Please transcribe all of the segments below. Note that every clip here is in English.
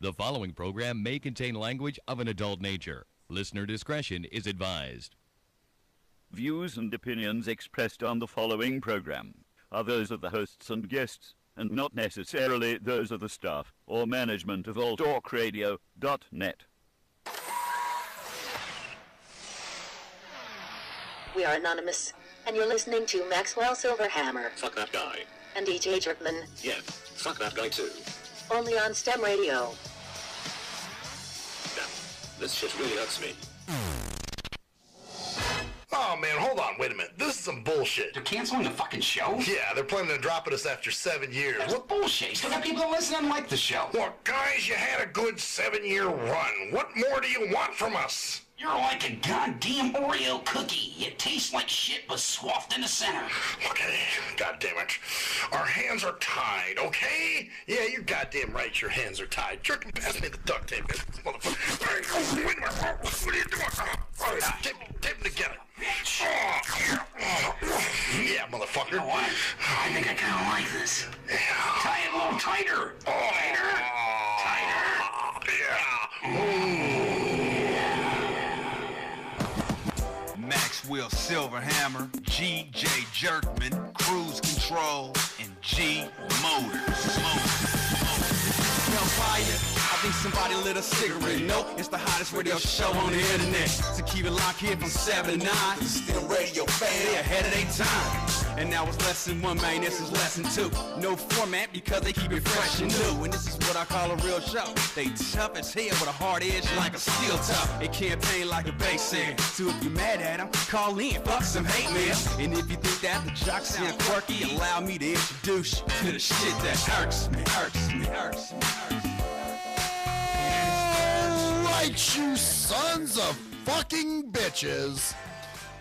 The following program may contain language of an adult nature. Listener discretion is advised. Views and opinions expressed on the following program are those of the hosts and guests, and not necessarily those of the staff or management of alltalkradio.net. We are anonymous, and you're listening to Maxwell Silverhammer. Fuck that guy. And DJ Jerkman. Yeah, fuck that guy too. Only on STEM Radio. Damn, this shit really hurts me. Oh man, hold on, wait a minute. This is some bullshit. They're canceling the fucking show? Yeah, they're planning on dropping us after 7 years. That's bullshit. You still got people listening like the show. Look, guys, you had a good 7-year run. What more do you want from us? You're like a goddamn Oreo cookie. It tastes like shit but swathed in the center. Okay, goddamn it. Our hands are tied, okay? Yeah, you're goddamn right, your hands are tied. Jerkin, pass me the duct tape, motherfucker. What are you doing? Tape them together. Yeah, motherfucker. You know what? I think I kind of like this. Yeah. Tie it a little tighter. Tighter. Maxwell Silverhammer, G.J. Jerkman, Cruise Control, and G Motors. Hellfire, I think somebody lit a cigarette. Nope, it's the hottest radio show on the internet. So keep it locked here from 7 to 9. Still radio fan, they ahead of their time. And now it's lesson 1, man, this is lesson 2. No format because they keep it fresh and new. And this is what I call a real show. They tough as hell with a hard edge like a steel top. They campaign like a bass end. So if you're mad at them, call in, fuck some hate mail. And if you think that the jocks sound quirky, allow me to introduce you to the shit that irks me. Alright, you sons of fucking bitches.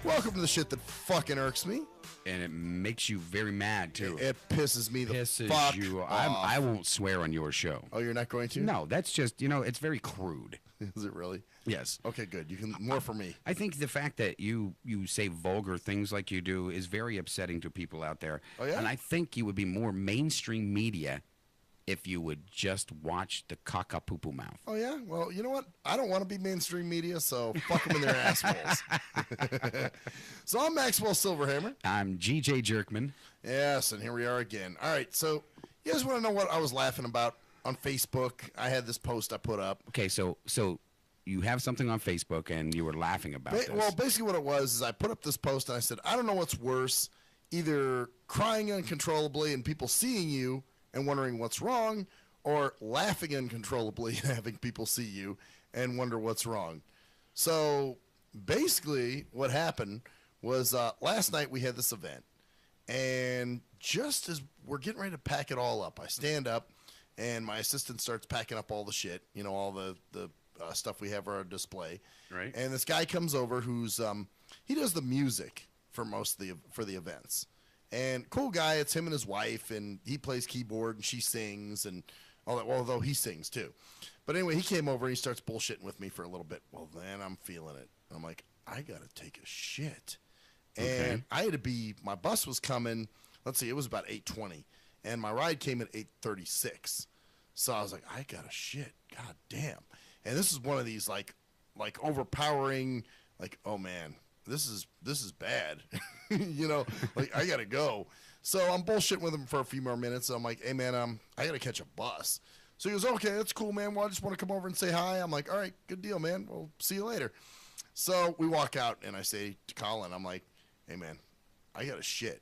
Welcome to the shit that fucking irks me. And it makes you very mad, too. It pisses me the fuck off. I won't swear on your show. Oh, you're not going to? No, that's just, it's very crude. Is it really? Yes. Okay, good. You can more for me. I think the fact that you say vulgar things like you do is very upsetting to people out there. Oh, yeah? And I think you would be more mainstream media if you would just watch the cock-a-poo-poo mouth. Oh, yeah? Well, you know what? I don't want to be mainstream media, so fuck them in their assholes. So I'm Maxwell Silverhammer. I'm G.J. Jerkman. Yes, and here we are again. All right, so you guys want to know what I was laughing about on Facebook? I had this post I put up. Okay, so you have something on Facebook, and you were laughing about this. Well, basically what it was is I put up this post, and I said, I don't know what's worse, either crying uncontrollably and people seeing you and wondering what's wrong, or laughing uncontrollably and having people see you and wonder what's wrong. So basically what happened was last night we had this event, and just as we're getting ready to pack it all up, I stand up and my assistant starts packing up all the shit, all the stuff we have on our display. Right. And this guy comes over who's he does the music for for the events. And cool guy, it's him and his wife, and he plays keyboard and she sings and all that. Well, although he sings too. But anyway, he came over and he starts bullshitting with me for a little bit. Well, then I'm feeling it. I'm like, I gotta take a shit. And I had to be, my bus was coming, let's see, it was about 8:20, and my ride came at 8:36. So I was like, I gotta shit. God damn. And this is one of these like overpowering, like, oh man, this is bad. Like I gotta go. So I'm bullshitting with him for a few more minutes. I'm like, hey man, I gotta catch a bus. So he goes, okay, that's cool, man. Well, I just want to come over and say hi. I'm like, all right, good deal, man. We'll see you later. So we walk out, and I say to Colin, I'm like, hey man, I gotta shit.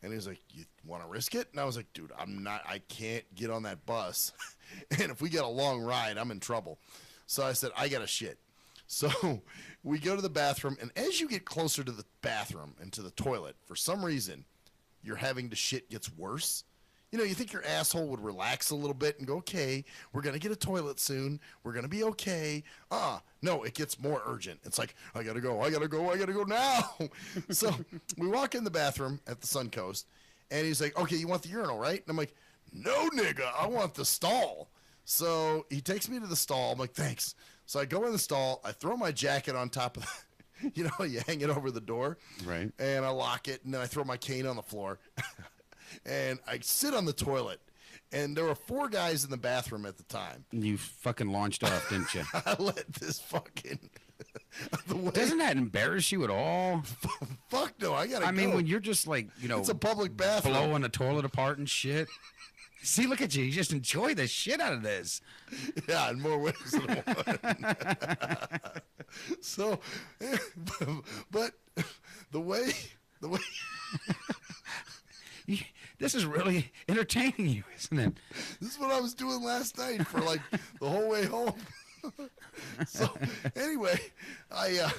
And he's like, you want to risk it? And I was like, dude, I can't get on that bus. And if we get a long ride, I'm in trouble. So I said, I gotta shit. So we go to the bathroom, and as you get closer to the bathroom and to the toilet, for some reason, your having to shit gets worse. You think your asshole would relax a little bit and go, okay, we're going to get a toilet soon. We're going to be okay. No, it gets more urgent. It's like, I got to go now. So we walk in the bathroom at the Suncoast, and he's like, okay, you want the urinal, right? And I'm like, no, nigga, I want the stall. So he takes me to the stall. I'm like, thanks. So I go in the stall. I throw my jacket on top of you hang it over the door. Right. And I lock it, and then I throw my cane on the floor. And I sit on the toilet, And there were 4 guys in the bathroom at the time. You fucking launched off, didn't you? I let this fucking... Doesn't that embarrass you at all? Fuck no, I gotta go. I mean, when you're just like, it's a public bathroom. Blowing the toilet apart and shit. See, look at you. You just enjoy the shit out of this. Yeah, in more ways than one. So, but the way... This is really entertaining you, isn't it? This is what I was doing last night for like the whole way home. So anyway, I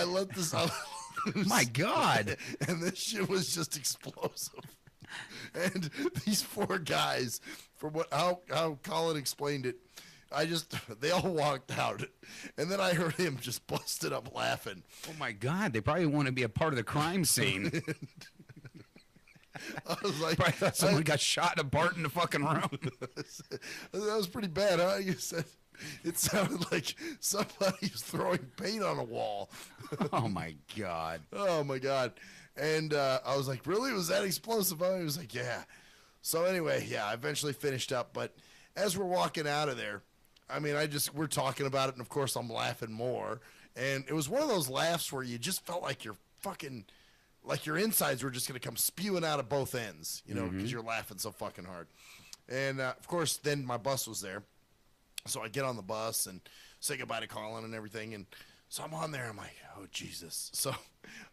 let this out. My God. And this shit was just explosive. And these 4 guys, from how Colin explained it, they all walked out, and then I heard him just busted up laughing. Oh my God, they probably want to be a part of the crime scene. I was like, probably thought someone got shot apart in the fucking room. That was pretty bad, huh? You said it sounded like somebody was throwing paint on a wall. Oh my God. Oh my God. And I was like, really? Was that explosive? He was like, yeah. So anyway, yeah, I eventually finished up. But as we're walking out of there, I mean, we're talking about it, and of course I'm laughing more. And it was one of those laughs where you just felt like like your insides were just going to come spewing out of both ends, you know, because you're laughing so fucking hard. And of course, then my bus was there. So I get on the bus and say goodbye to Colin and everything. And so I'm on there. I'm like, oh, Jesus. So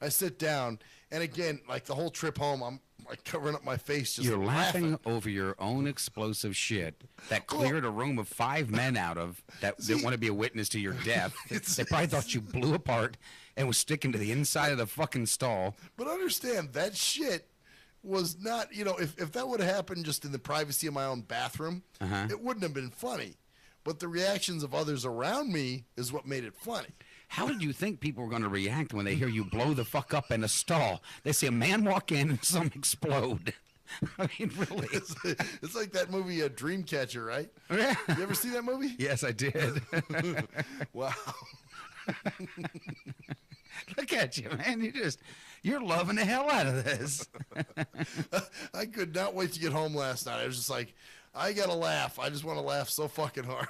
I sit down. And again, like the whole trip home, I'm like covering up my face. Just You're laughing over your own explosive shit that cleared a room of 5 men out of that didn't want to be a witness to your death. They probably thought you blew apart and was sticking to the inside of the fucking stall. But understand, that shit was not, if that would have happened just in the privacy of my own bathroom, it wouldn't have been funny. But the reactions of others around me is what made it funny. How did you think people were going to react when they hear you blow the fuck up in a stall? They see a man walk in and some explode. I mean, really. It's like that movie Dreamcatcher, right? Yeah. You ever see that movie? Yes, I did. Wow. Look at you, man. You're loving the hell out of this. I could not wait to get home last night. I was just like, I got to laugh. I just want to laugh so fucking hard.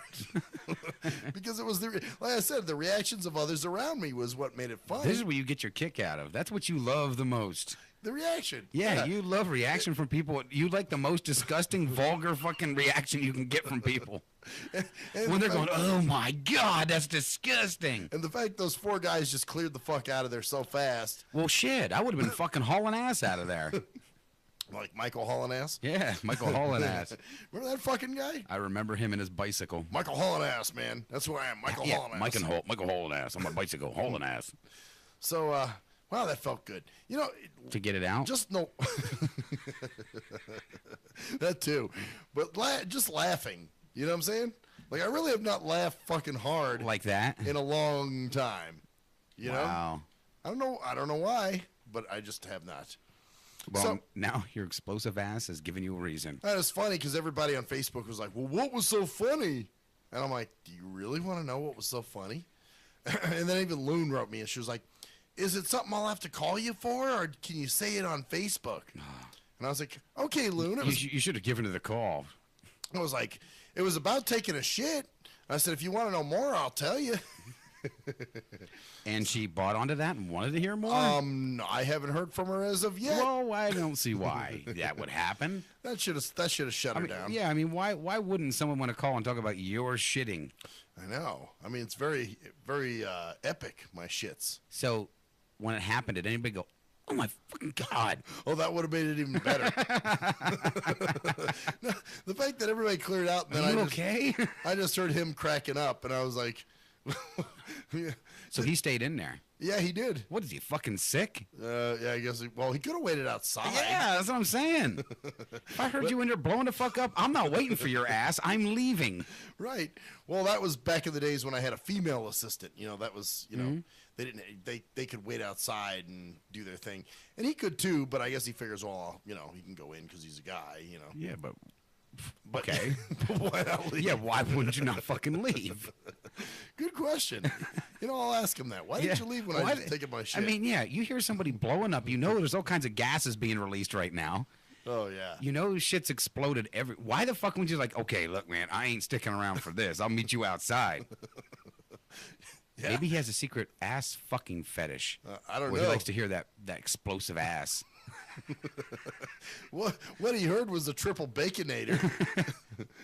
Because it was, like I said, the reactions of others around me was what made it fun. This is what you get your kick out of. That's what you love the most. The reaction. Yeah, you love reaction from people. You like the most disgusting, vulgar fucking reaction you can get from people. And when they're going, oh my God, that's disgusting. And the fact those 4 guys just cleared the fuck out of there so fast. Well, shit, I would have been fucking hauling ass out of there. Like Michael Hauling-ass? Yeah, Michael Hauling-ass. Remember that fucking guy? I remember him and his bicycle. Michael Hauling-ass, man. That's who I am, Michael Hauling-ass. Michael Hauling-ass. I'm a bicycle hauling-ass. So, wow, that felt good. To get it out? Just no. That too. But just laughing. You know what I'm saying? Like, I really have not laughed fucking hard. Like that? In a long time. You know? Wow. I don't know why, but I just have not. Well, so, now your explosive ass is giving you a reason. That was funny because everybody on Facebook was like, well, what was so funny? And I'm like, do you really want to know what was so funny? And then even Loon wrote me, and she was like, is it something I'll have to call you for, or can you say it on Facebook? And I was like, okay, Loon. You should have given her the call. I was like, it was about taking a shit. I said, if you want to know more, I'll tell you. And she bought onto that and wanted to hear more? No, I haven't heard from her as of yet. Well, I don't see why that would happen. That should have shut her down. Yeah, I mean, why wouldn't someone want to call and talk about your shitting? I know. I mean, it's very, very epic, my shits. So, when it happened, did anybody go, oh my fucking God? Oh, that would have made it even better. No, the fact that everybody cleared out, and then I just heard him cracking up, and I was like, yeah. So he stayed in there. Yeah, he did. What is he, fucking sick? Yeah, I guess. He could have waited outside. Yeah, that's what I'm saying. If I heard you in there blowing the fuck up, I'm not waiting for your ass. I'm leaving. Right. Well, that was back in the days when I had a female assistant. That was, they could wait outside and do their thing, and he could too. But I guess he figures, well, he can go in because he's a guy. Yeah, but okay. Why not leave? Yeah, why wouldn't you not fucking leave? Good question. I'll ask him that. Why didn't you leave when I was taking my shit? I mean, yeah, you hear somebody blowing up, there's all kinds of gases being released right now. Oh, yeah. You know, shit's exploded every. Why the fuck would you like? Okay, look, man, I ain't sticking around for this. I'll meet you outside. Yeah. Maybe he has a secret ass fucking fetish. I don't where know. He likes to hear that explosive ass. What he heard was a triple baconator.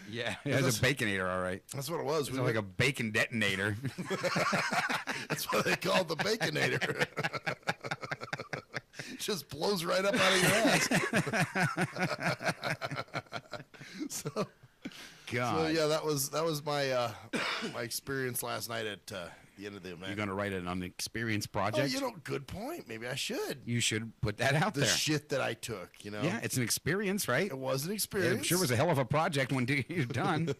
Yeah, it has a baconator, all right. That's what it was. It's like a bacon detonator. That's what they call the baconator. Just blows right up out of your ass. So yeah, that was my my experience last night at the end of the event. You're gonna write it on the experience Oh, project? good point. Maybe I should. You should put that out The there. shit that I took, Yeah, it's an experience, right? It was an experience. It sure was a hell of a project when you're done.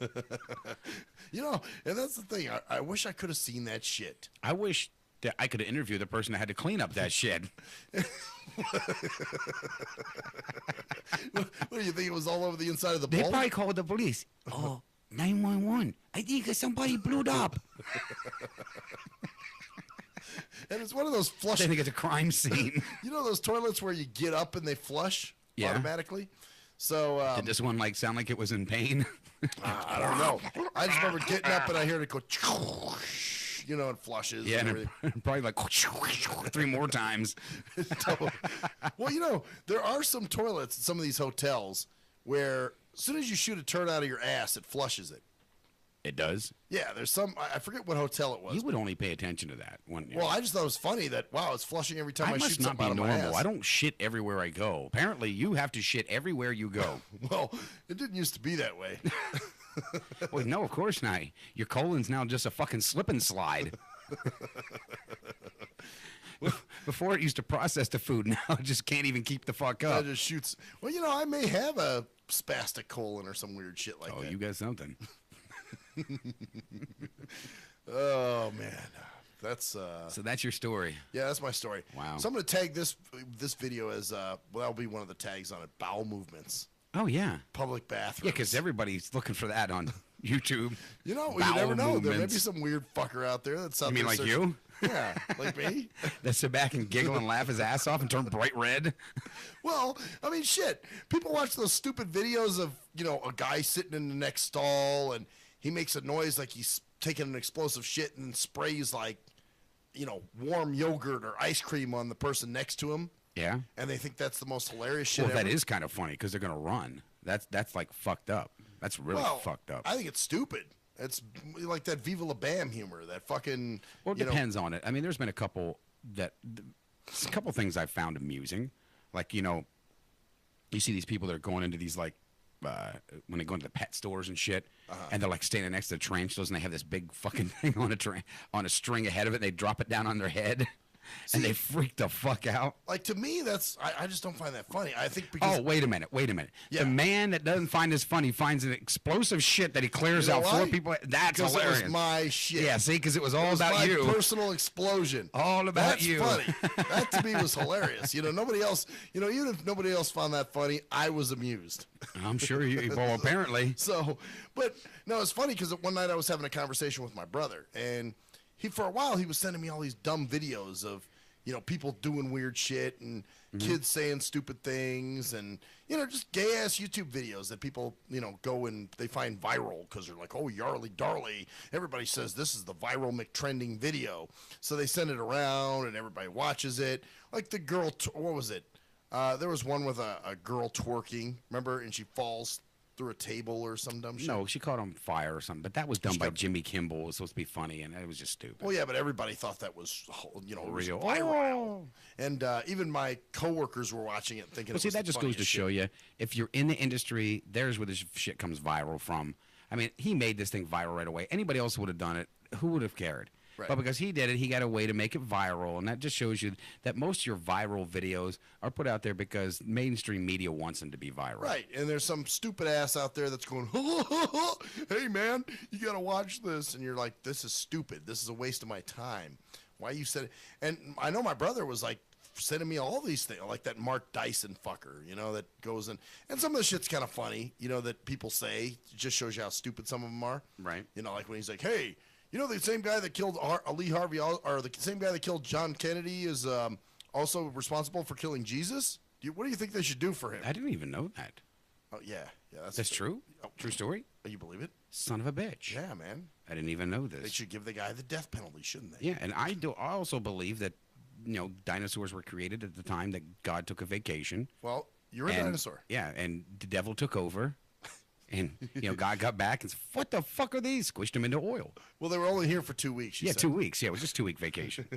And that's the thing. I wish I could have seen that shit. I wish that I could have interviewed the person that had to clean up that shit. What do you think? It was all over the inside of the They bowl? probably called the police. Oh, 911. I think somebody blew it up. And it's one of those flush. They think it's a crime scene. You know those toilets where you get up and they flush automatically? So Did this one sound like it was in pain? I don't know. I just remember getting up and I heard it go, it flushes. Yeah, and and everything. probably 3 more times. Well, there are some toilets at some of these hotels where as soon as you shoot a turd out of your ass, it flushes it. It does? Yeah, there's some. I forget what hotel it was. You would only pay attention to that one. Well, I just thought it was funny that, wow, it's flushing every time I must shoot not something be out of my normal. ass. I don't shit everywhere I go. Apparently, you have to shit everywhere you go. Well, it didn't used to be that way. Well, no, of course not. Your colon's now just a fucking slip and slide. Before it used to process the food, now it just can't even keep the fuck up. It just shoots. Well, I may have a spastic colon or some weird shit like that. Oh, you got something. Oh man, that's So that's your story. yeah, that's my story. Wow. So I'm gonna tag this video as that'll be one of the tags on it. Bowel movements, Oh, yeah. public bathrooms. Yeah, because everybody's looking for that on YouTube. you bowel never know. There may be movements. some weird fucker out there that's out You mean there like searching- you? Yeah, like me. That sit back and giggle and laugh his ass off and turn bright red? Well, I mean, shit. People watch those stupid videos of a guy sitting in the next stall and he makes a noise like he's taking an explosive shit and sprays warm yogurt or ice cream on the person next to him. Yeah. And they think that's the most hilarious shit Well, ever. that is kind of funny because they're going to run. That's like fucked up. That's really fucked up. I think it's stupid. It's like that Viva La Bam humor, that fucking. Well, it depends on it. I mean, there's been a couple things I've found amusing. Like, you see these people that are going into these, when they go into the pet stores and shit, and they're, standing next to the tarantulas, and they have this big fucking thing on a string ahead of it, and they drop it down on their head, and they freak the fuck out. Like, to me, I just don't find that funny. I think because. Oh, wait a minute. Yeah. The man that doesn't find this funny finds an explosive shit that he clears out why? for people. That's Because hilarious. it was my shit. Yeah, see, because it was all about my you. personal explosion. All about That's you. funny. That to me was hilarious. Nobody else. Even if nobody else found that funny, I was amused. I'm sure you. Well, apparently. So, but no, it's funny because one night I was having a conversation with my brother, and for a while he was sending me all these dumb videos of people doing weird shit and kids saying stupid things and just gay ass YouTube videos that people go and they find viral because they're like, oh, Yarly Darly, everybody says this is the viral McTrending video, so they send it around and everybody watches it. Like the girl, what was it? There was one with a girl twerking, remember, and she falls through a table or some dumb shit. No, she caught on fire or something, but that was done by Jimmy Kimmel. It was supposed to be funny, and it was just stupid. Well, yeah, but everybody thought that was, real. Viral. And even my coworkers were watching it thinking. Well, it see, was that the just goes to funniest show shit. you, if you're in the industry, there's where this shit comes viral from. I mean, he made this thing viral right away. Anybody else would have done it. Who would have cared? Right. But because he did it, he got a way to make it viral, and that just shows you that most of your viral videos are put out there because mainstream media wants them to be viral. Right, and there's some stupid ass out there that's going, hey man, you gotta watch this, and you're like, this is stupid. This is a waste of my time. Why you said it? And I know my brother was like sending me all these things, like that Mark Dyson fucker, that goes in, and some of the shit's kind of funny, that people say. It just shows you how stupid some of them are. Right. Like when he's like, hey. The same guy that killed Lee Harvey, or the same guy that killed John Kennedy is also responsible for killing Jesus? What do you think they should do for him? I didn't even know that. Oh yeah, That's true. True story. You believe it? Son of a bitch. Yeah, man. I didn't even know this. They should give the guy the death penalty, shouldn't they? Yeah, and I also believe that dinosaurs were created at the time that God took a vacation. Well, you're a dinosaur. Yeah, and the devil took over. And, God got back and said, what the fuck are these? Squished them into oil. Well, they were only here for 2 weeks, Yeah, 2 weeks. Yeah, it was just 2 week vacation.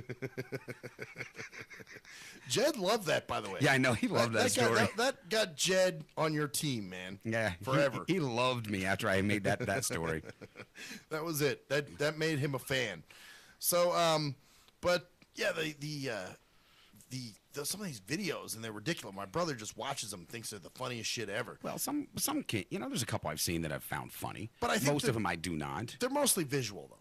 Jed loved that, by the way. Yeah, I know. He loved that story. That got Jed on your team, man. Yeah. Forever. He loved me after I made that story. That was it. That made him a fan. So, but, yeah, some of these videos, and they're ridiculous. My brother just watches them and thinks they're the funniest shit ever. Well, some kid, there's a couple I've seen that I've found funny. But I think most of them I do not. They're mostly visual, though.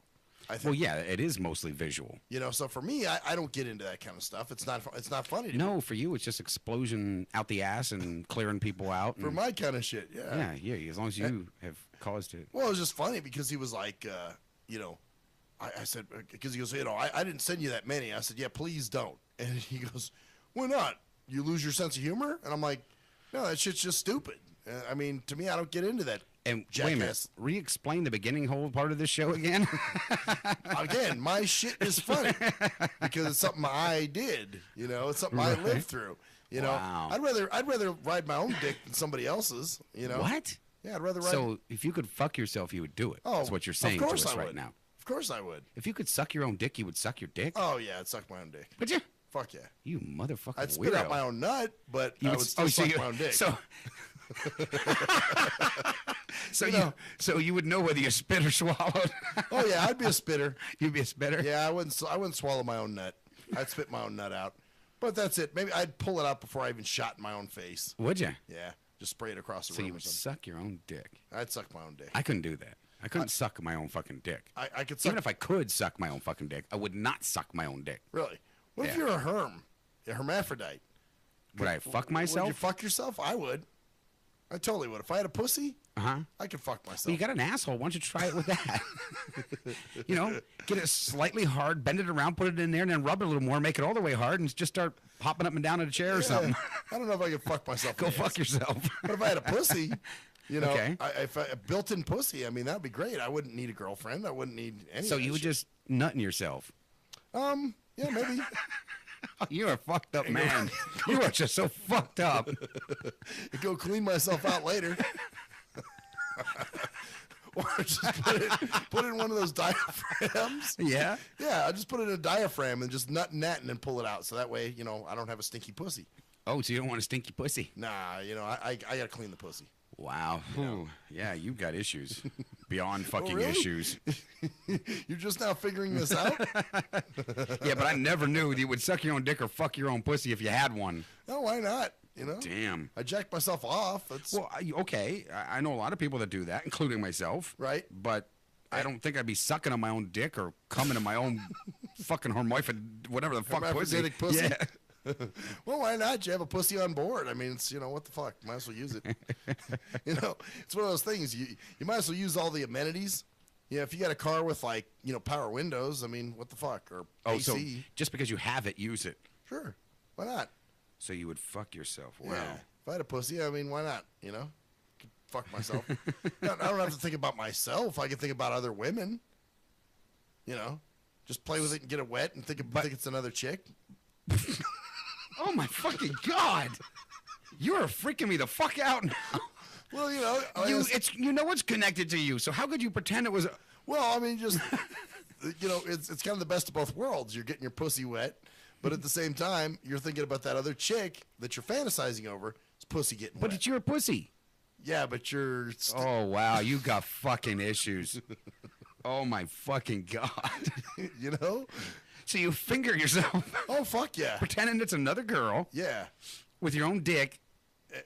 I think. Well, yeah, it is mostly visual. So for me, I don't get into that kind of stuff. It's not funny to me. No, for you, it's just explosion out the ass and clearing people out. For my kind of shit, yeah. Yeah, as long as you have caused it. Well, it was just funny because he was like, I said, because he goes, I didn't send you that many. I said, yeah, please don't. And he goes, why not? You lose your sense of humor? And I'm like, no, that shit's just stupid. I mean, to me, I don't get into that. And jackass. Wait a minute, re-explain the beginning whole part of this show again. Again, my shit is funny because it's something I did. It's something I lived through. Wow. I'd rather ride my own dick than somebody else's. What? Yeah, I'd rather ride. So if you could fuck yourself, you would do it. Oh, that's what you're saying to us right now. Of course I would. If you could suck your own dick, you would suck your dick. Oh yeah, I'd suck my own dick. Would you? Fuck yeah. You motherfucker. I'd spit out my own nut, but I would still suck my own dick. So you would know whether you spit or swallowed. Oh yeah, I'd be a spitter. You'd be a spitter? Yeah, I wouldn't swallow my own nut. I'd spit my own nut out. But that's it. Maybe I'd pull it out before I even shot in my own face. Would you? Yeah, just spray it across the room. room. So you would suck your own dick. I'd suck my own dick. I couldn't do that. I couldn't suck my own fucking dick. I could suck. Even if I could suck my own fucking dick, I would not suck my own dick. Really? What if you're a hermaphrodite? Would I fuck myself? Would you fuck yourself? I would. I totally would. If I had a pussy, I could fuck myself. Well, you got an asshole. Why don't you try it with that? Get it slightly hard, bend it around, put it in there, and then rub it a little more, make it all the way hard, and just start hopping up and down in a chair or something. I don't know if I could fuck myself. Go fuck yourself. But if I had a pussy, okay. If a built-in pussy, I mean, that'd be great. I wouldn't need a girlfriend. I wouldn't need any. So you would just nut in yourself? Yeah, maybe. You're a fucked up man. You are just so fucked up. Go clean myself out later. Or just put it in one of those diaphragms. Yeah? Yeah, I just put it in a diaphragm and just nut in that and then pull it out. So that way, I don't have a stinky pussy. Oh, so you don't want a stinky pussy? Nah, I got to clean the pussy. Wow. Yeah, you've got issues. Beyond fucking really? Issues. You're just now figuring this out? Yeah, but I never knew you would suck your own dick or fuck your own pussy if you had one. No, why not? Damn. I jacked myself off. Well, okay. I know a lot of people that do that, including myself. Right. But I don't think I'd be sucking on my own dick or coming in my own fucking hermaphrodite, whatever the fuck pussy. Yeah. Well, why not? You have a pussy on board. I mean, it's, what the fuck? Might as well use it. It's one of those things. You might as well use all the amenities. Yeah, if you got a car with power windows, I mean, what the fuck? Or AC. So just because you have it, use it. Sure. Why not? So you would fuck yourself. Wow. Yeah. If I had a pussy, I mean, why not? Could fuck myself. I don't have to think about myself. I can think about other women. Just play with it and get it wet and think it's another chick. Oh my fucking God! You're freaking me the fuck out now. Well, it's connected to you. So how could you pretend it was? Well, I mean, just it's kind of the best of both worlds. You're getting your pussy wet, but at the same time, you're thinking about that other chick that you're fantasizing over. It's pussy getting wet. But it's your pussy. Yeah, but you're. Oh wow, you got fucking issues. Oh my fucking God. So you finger yourself. Oh, fuck yeah. Pretending it's another girl. Yeah. With your own dick.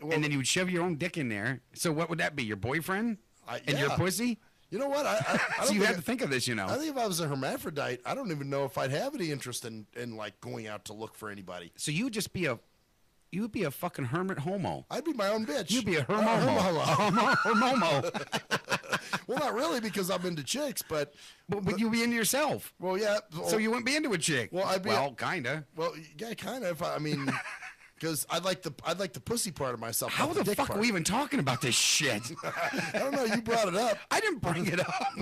And then you would shove your own dick in there. So what would that be? Your boyfriend? And your pussy? You know what? I so you have to think of this, I think if I was a hermaphrodite, I don't even know if I'd have any interest in going out to look for anybody. So you would just be a fucking hermit homo. I'd be my own bitch. You'd be a hermomo. Well, not really, because I'm into chicks, but you'd be into yourself. Well, yeah. So you wouldn't be into a chick. Well, kinda. Well, yeah, kind of. I mean, Because I'd like the pussy part of myself. How not the dick fuck part. are we even talking about this shit? I don't know. You brought it up. I didn't bring it up.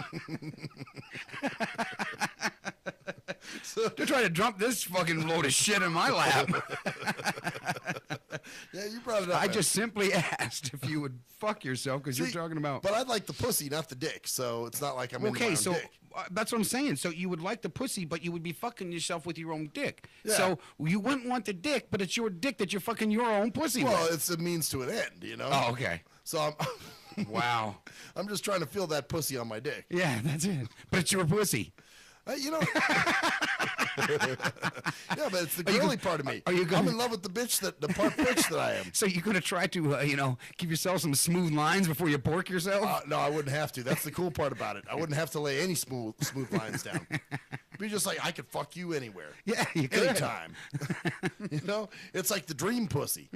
They're trying to dump this fucking load of shit in my lap. Yeah, you brought it up. I just simply asked if you would fuck yourself because you're talking about. But I'd like the pussy, not the dick. So it's not like I'm into my own dick. That's what I'm saying. So you would like the pussy, but you would be fucking yourself with your own dick. Yeah. So you wouldn't want the dick, but it's your dick that you're fucking your own pussy with. Well, it's a means to an end, you know. Oh, okay. So I'm. Wow. I'm just trying to feel that pussy on my dick. Yeah, that's it. But it's your pussy. You know. Yeah, but it's the girly part of me. I'm in love with the part bitch that I am. So you're gonna try to, give yourself some smooth lines before you pork yourself? No, I wouldn't have to. That's the cool part about it. I wouldn't have to lay any smooth lines down. Be just like I could fuck you anywhere. Yeah, you could. Anytime. It's like the dream pussy.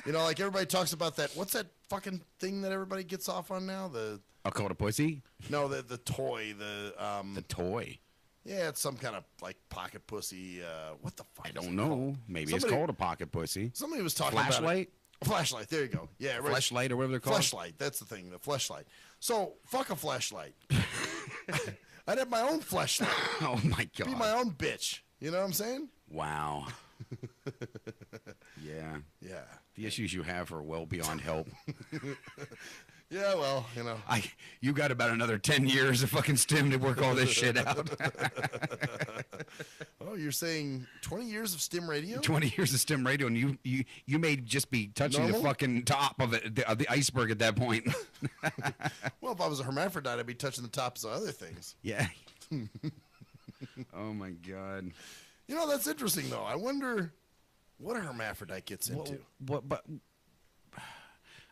Like everybody talks about that. What's that fucking thing that everybody gets off on now? I'll call it a pussy. No, the toy. The toy. Yeah, it's some kind of like pocket pussy. What the fuck? I don't know. Called? Maybe it's called a pocket pussy. Somebody was talking about it. Flashlight. There you go. Yeah, right. Flashlight or whatever they're called. Flashlight. That's the thing. The flashlight. So fuck a flashlight. I'd have my own flashlight. Oh my god. Be my own bitch. You know what I'm saying? Wow. Yeah. Yeah. The issues you have are well beyond help. Yeah, well, you got about another 10 years of fucking STIM to work all this shit out. Oh, you're saying 20 years of STIM radio? 20 years of STIM radio, and you may just be touching the fucking top of it, the iceberg at that point. Well, if I was a hermaphrodite, I'd be touching the tops of other things. Yeah. Oh my god. That's interesting though. I wonder what a hermaphrodite gets into. But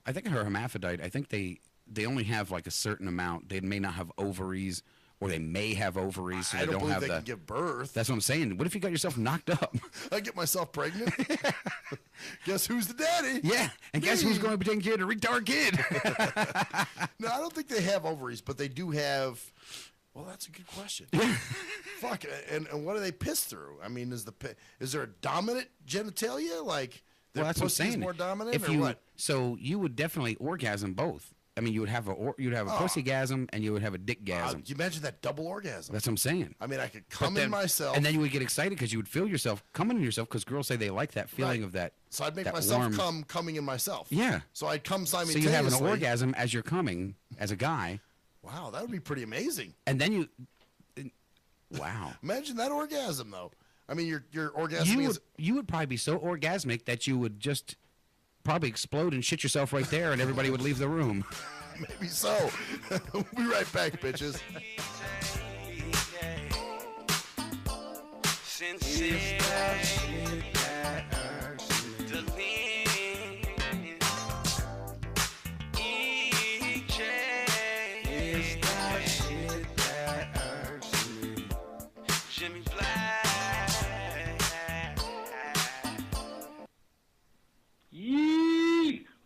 I think a hermaphrodite, I think they only have like a certain amount. They may not have ovaries, or they may have ovaries, so I don't believe have they can give birth. That's what I'm saying. What if you got yourself knocked up? I get myself pregnant. Guess who's the daddy? Yeah, and guess who's going to be taking care of the retard kid? No, I don't think they have ovaries, but they do have. Well, that's a good question. Fuck, and what do they piss through? I mean, is there a dominant genitalia? Like, their that's what I'm pussy is saying. more dominant, If or what? So you would definitely orgasm both. I mean, you would have a pussygasm and you would have a dickgasm. You imagine that double orgasm? That's what I'm saying. I mean, I could come in myself, and then you would get excited because you would feel yourself coming in yourself, because girls say they like that feeling of that. So I'd make that myself warm, coming in myself. Yeah. So I'd come So simultaneously. you have an orgasm as you're coming as a guy. Wow, that would be pretty amazing. And then wow. Imagine that orgasm though. I mean, your orgasm you would probably be so orgasmic that you would just probably explode and shit yourself right there, and everybody would leave the room. Maybe so. We'll be right back, bitches.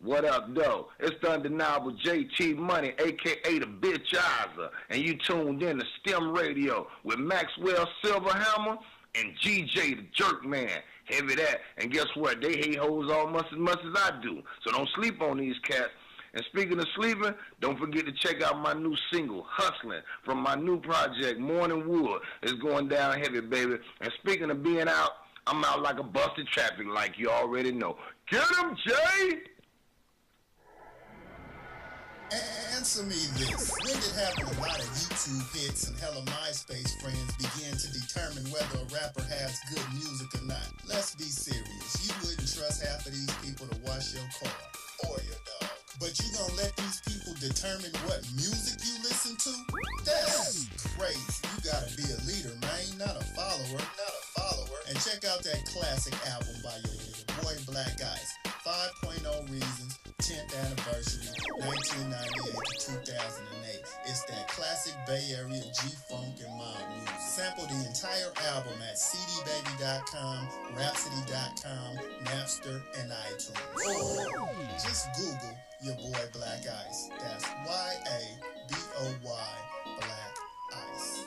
What up, though? It's the undeniable JT Money, a.k.a. the Bitchizer, and you tuned in to STIM Radio with Maxwell Silverhammer and GJ the Jerk Man. Heavy that, and guess what? They hate hoes almost as much as I do, so don't sleep on these cats. And speaking of sleeping, don't forget to check out my new single, Hustling, from my new project, Morning Wood. It's going down heavy, baby. And speaking of being out, I'm out like a busted traffic, like you already know. Get him, Jay! Answer me this. When did having a lot of YouTube hits and hella MySpace friends begin to determine whether a rapper has good music or not? Let's be serious. You wouldn't trust half of these people to wash your car or your dog. But you gonna let these people determine what music you listen to? That's crazy. You gotta be a leader, man, not a follower. And check out that classic album by your boy Black Ice, 5.0 Reasons, 10th anniversary, 1998 to 2008. It's that classic Bay Area G-Funk and mob music. Sample the entire album at cdbaby.com, rhapsody.com, Napster, and iTunes. Or just Google your boy Black Ice. That's Y-A-B-O-Y, Black Ice.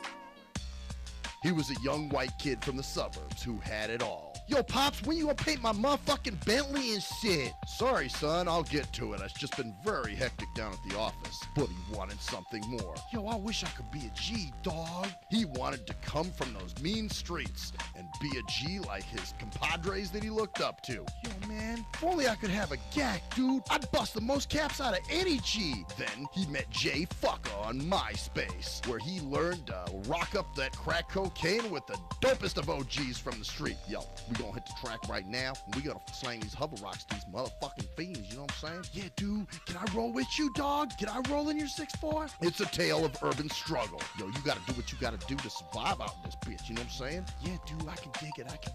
He was a young white kid from the suburbs who had it all. Yo, Pops, when you gonna paint my motherfucking Bentley and shit? Sorry, son, I'll get to it. It's just been very hectic down at the office. But he wanted something more. Yo, I wish I could be a G, dog. He wanted to come from those mean streets and be a G like his compadres that he looked up to. Yo, man, if only I could have a GAC, dude. I'd bust the most caps out of any G. Then he met Jay Fucker on MySpace, where he learned to rock up that crack cocaine with the dopest of OGs from the street. Yo, we gonna hit the track right now, and we gotta slang these hover rocks to these motherfucking fiends, you know what I'm saying? Yeah, dude, can I roll with you, dog? Can I roll in your 6'4"? It's a tale of urban struggle. Yo, you gotta do what you gotta do to survive out in this bitch, you know what I'm saying? Yeah, dude, I can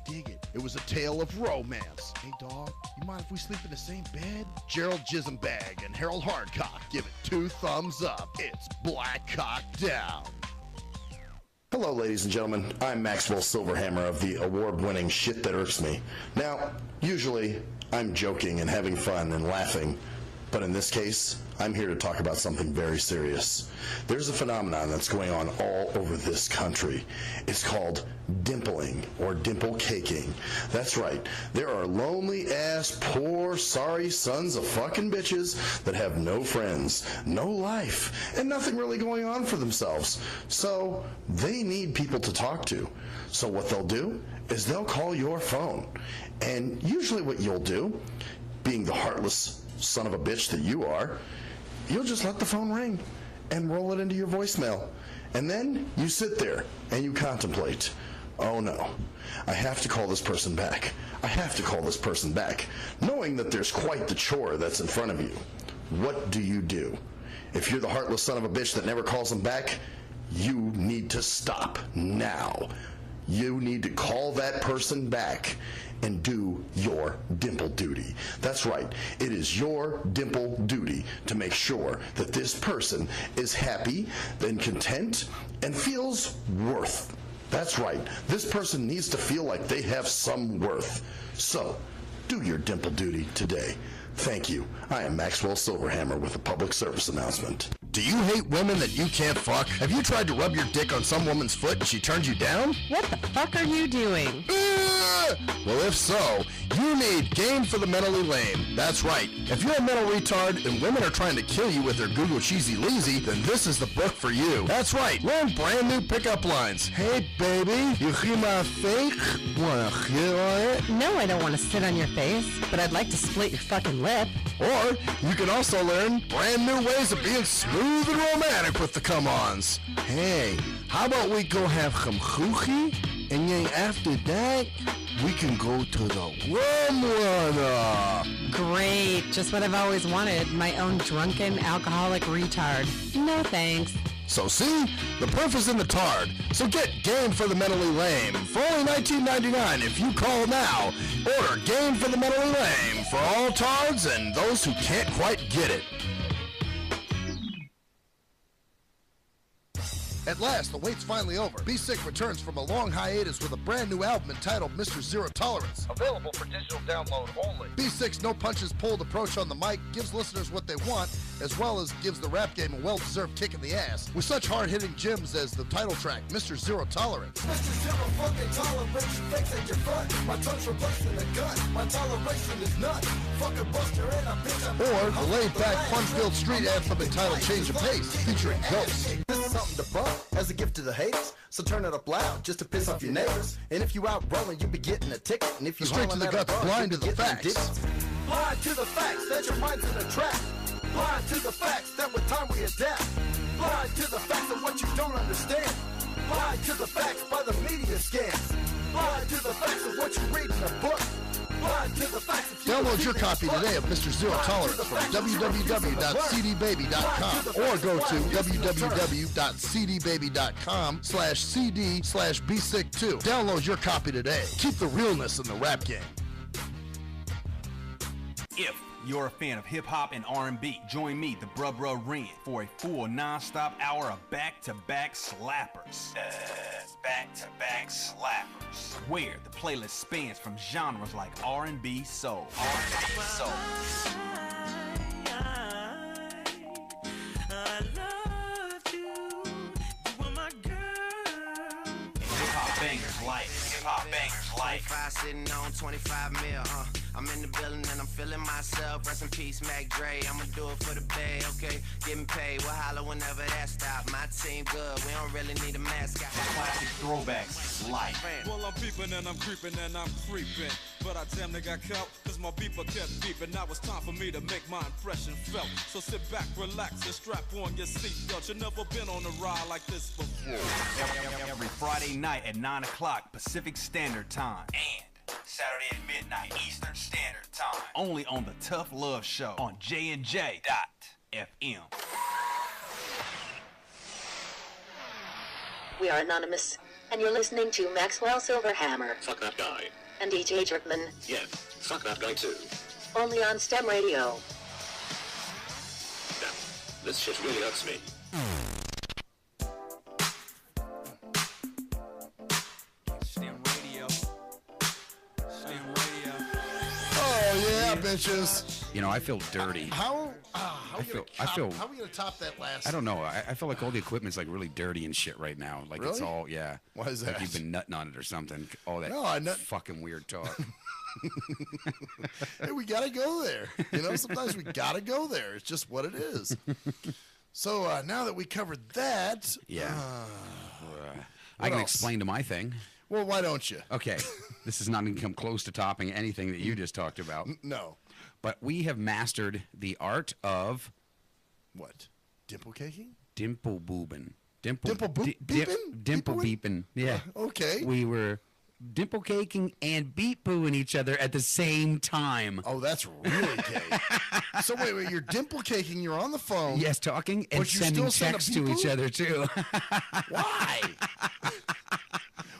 dig it. It was a tale of romance. Hey, dog, you mind if we sleep in the same bed? Gerald Jisenbag and Harold Hardcock give it 2 thumbs up. It's Black Cock Down. Hello, ladies and gentlemen. I'm Maxwell Silverhammer of the award-winning Shit That Irks Me. Now, usually, I'm joking and having fun and laughing, but in this case, I'm here to talk about something very serious. There's a phenomenon that's going on all over this country. It's called dimpling or dimple caking. That's right. There are lonely-ass, poor, sorry sons of fucking bitches that have no friends, no life, and nothing really going on for themselves. So they need people to talk to. So what they'll do is they'll call your phone. And usually what you'll do, being the heartless son of a bitch that you are, you'll just let the phone ring and roll it into your voicemail. And then you sit there and you contemplate, oh no, I have to call this person back. I have to call this person back, knowing that there's quite the chore that's in front of you. What do you do? If you're the heartless son of a bitch that never calls them back, you need to stop now. You need to call that person back and do your dimple duty. That's right. It is your dimple duty to make sure that this person is happy and content and feels worth. That's right. This person needs to feel like they have some worth. So, do your dimple duty today. Thank you. I am Maxwell Silverhammer with a public service announcement. Do you hate women that you can't fuck? Have you tried to rub your dick on some woman's foot and she turned you down? What the fuck are you doing? Well, if so, you need Game for the Mentally Lame. That's right. If you're a mental retard and women are trying to kill you with their Google Cheesy Leezy, then this is the book for you. That's right. Learn brand new pickup lines. Hey, baby, you hear my fake? Wanna hit on it? No, I don't want to sit on your face, but I'd like to split your fucking lip. Or you can also learn brand new ways of being smooth and romantic with the come-ons. Hey, how about we go have some choochie, and then after that, we can go to the rum runner. Great, just what I've always wanted, my own drunken alcoholic retard. No thanks. So see, the proof is in the tard. So get Game for the Mentally Lame for only $19.99 if you call now. Order Game for the Mentally Lame for all tards and those who can't quite get it. At last, the wait's finally over. Be Sick returns from a long hiatus with a brand new album entitled Mr. Zero Tolerance. Available for digital download only. Be Sick's no punches pulled approach on the mic gives listeners what they want, as well as gives the rap game a well-deserved kick in the ass. With such hard-hitting gems as the title track, Mr. Zero Tolerance. Mr. Zero fucking tolerance, fakes at your front. My tongue's replacing the gun. My toleration is none. Fucking buster and a bitch. Or the laid-back, fun-filled street anthem entitled Change of Pace, featuring Ghost. This is something to bump as a gift to the haters, so turn it up loud just to piss off your neighbors. And if you out rolling, you be getting a ticket. And if you straight to the guts, blind to the facts. Blind to the facts that your mind's in a trap. Blind to the facts that with time we adapt. Blind to the facts of what you don't understand. Blind to the facts by the media scams. Blind to the facts of what you read in a book. Download your copy today of Mr. Zero Tolerance from www.cdbaby.com or go to www.cdbaby.com/cd/bsick2. Download your copy today. Keep the realness in the rap game. If you're a fan of hip-hop and R&B, join me, the Bruh Ren, for a full non-stop hour of back-to-back slappers. Back-to-back slappers. Where the playlist spans from genres like R&B, soul. R&B, soul. Hip-hop bangers like hip-hop bangers like 25 sitting on 25 mil, I'm in the building and I'm feeling myself. Rest in peace, Mac Dre. I'ma do it for the bay, okay? Getting paid, we'll holler whenever that stop. My team good, we don't really need a mascot. classic throwbacks like. Well, I'm peeping and I'm creeping and I'm creeping. But I damn near got caught, cause my beeper kept beeping. Now it's time for me to make my impression felt. So sit back, relax, and strap on your seatbelt. You've never been on a ride like this before. Every Friday night at 9 o'clock Pacific Standard Time. And Saturday at midnight Eastern Standard Time. Only on the Tough Love Show on JNJ.FM. We are anonymous, and you're listening to Maxwell Silverhammer Fuck that guy. and DJ Jerkman, Yeah, fuck that guy too. only on STEM Radio. Damn, this shit really hurts me. STIM Radio. STIM Radio. Oh yeah, bitches. You know, I feel dirty. How I we feel- gonna I feel- how are we gonna top that last? I don't know. I feel like all the equipment's like really dirty and shit right now. Like it's Really? all, yeah. Why is Like that? you've been nutting on it or something. All that No, I nut- fucking weird talk. Hey, we gotta go there. You know, sometimes we gotta go there. It's just what it is. So now that we covered that, Yeah. I can else? explain to my thing. well, why don't you? Okay. This is not going to come close to topping anything that you just talked about. No. But we have mastered the art of What? Dimple caking? dimple boobin. Dimple beeping? Dimple beeping. Yeah. Okay. We were dimple caking and beat booing each other at the same time. Oh, that's really gay. So wait, you're dimple caking. You're on the phone. Yes, talking and But you sending still send a texts to beep each boo? other too. Why?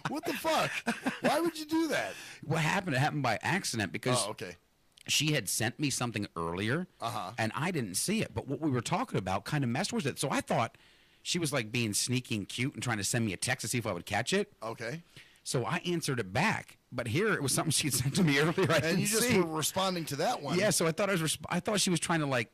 What the fuck? Why would you do that? What happened? It happened by accident because Oh, okay. she had sent me something earlier, and I didn't see it. But what we were talking about kind of messed with it. So I thought she was like being sneaky and cute and trying to send me a text to see if I would catch it. Okay. So I answered it back. But here it was something she'd sent to me earlier. I And didn't you just see. were responding to that one. Yeah. So I thought I thought she was trying to like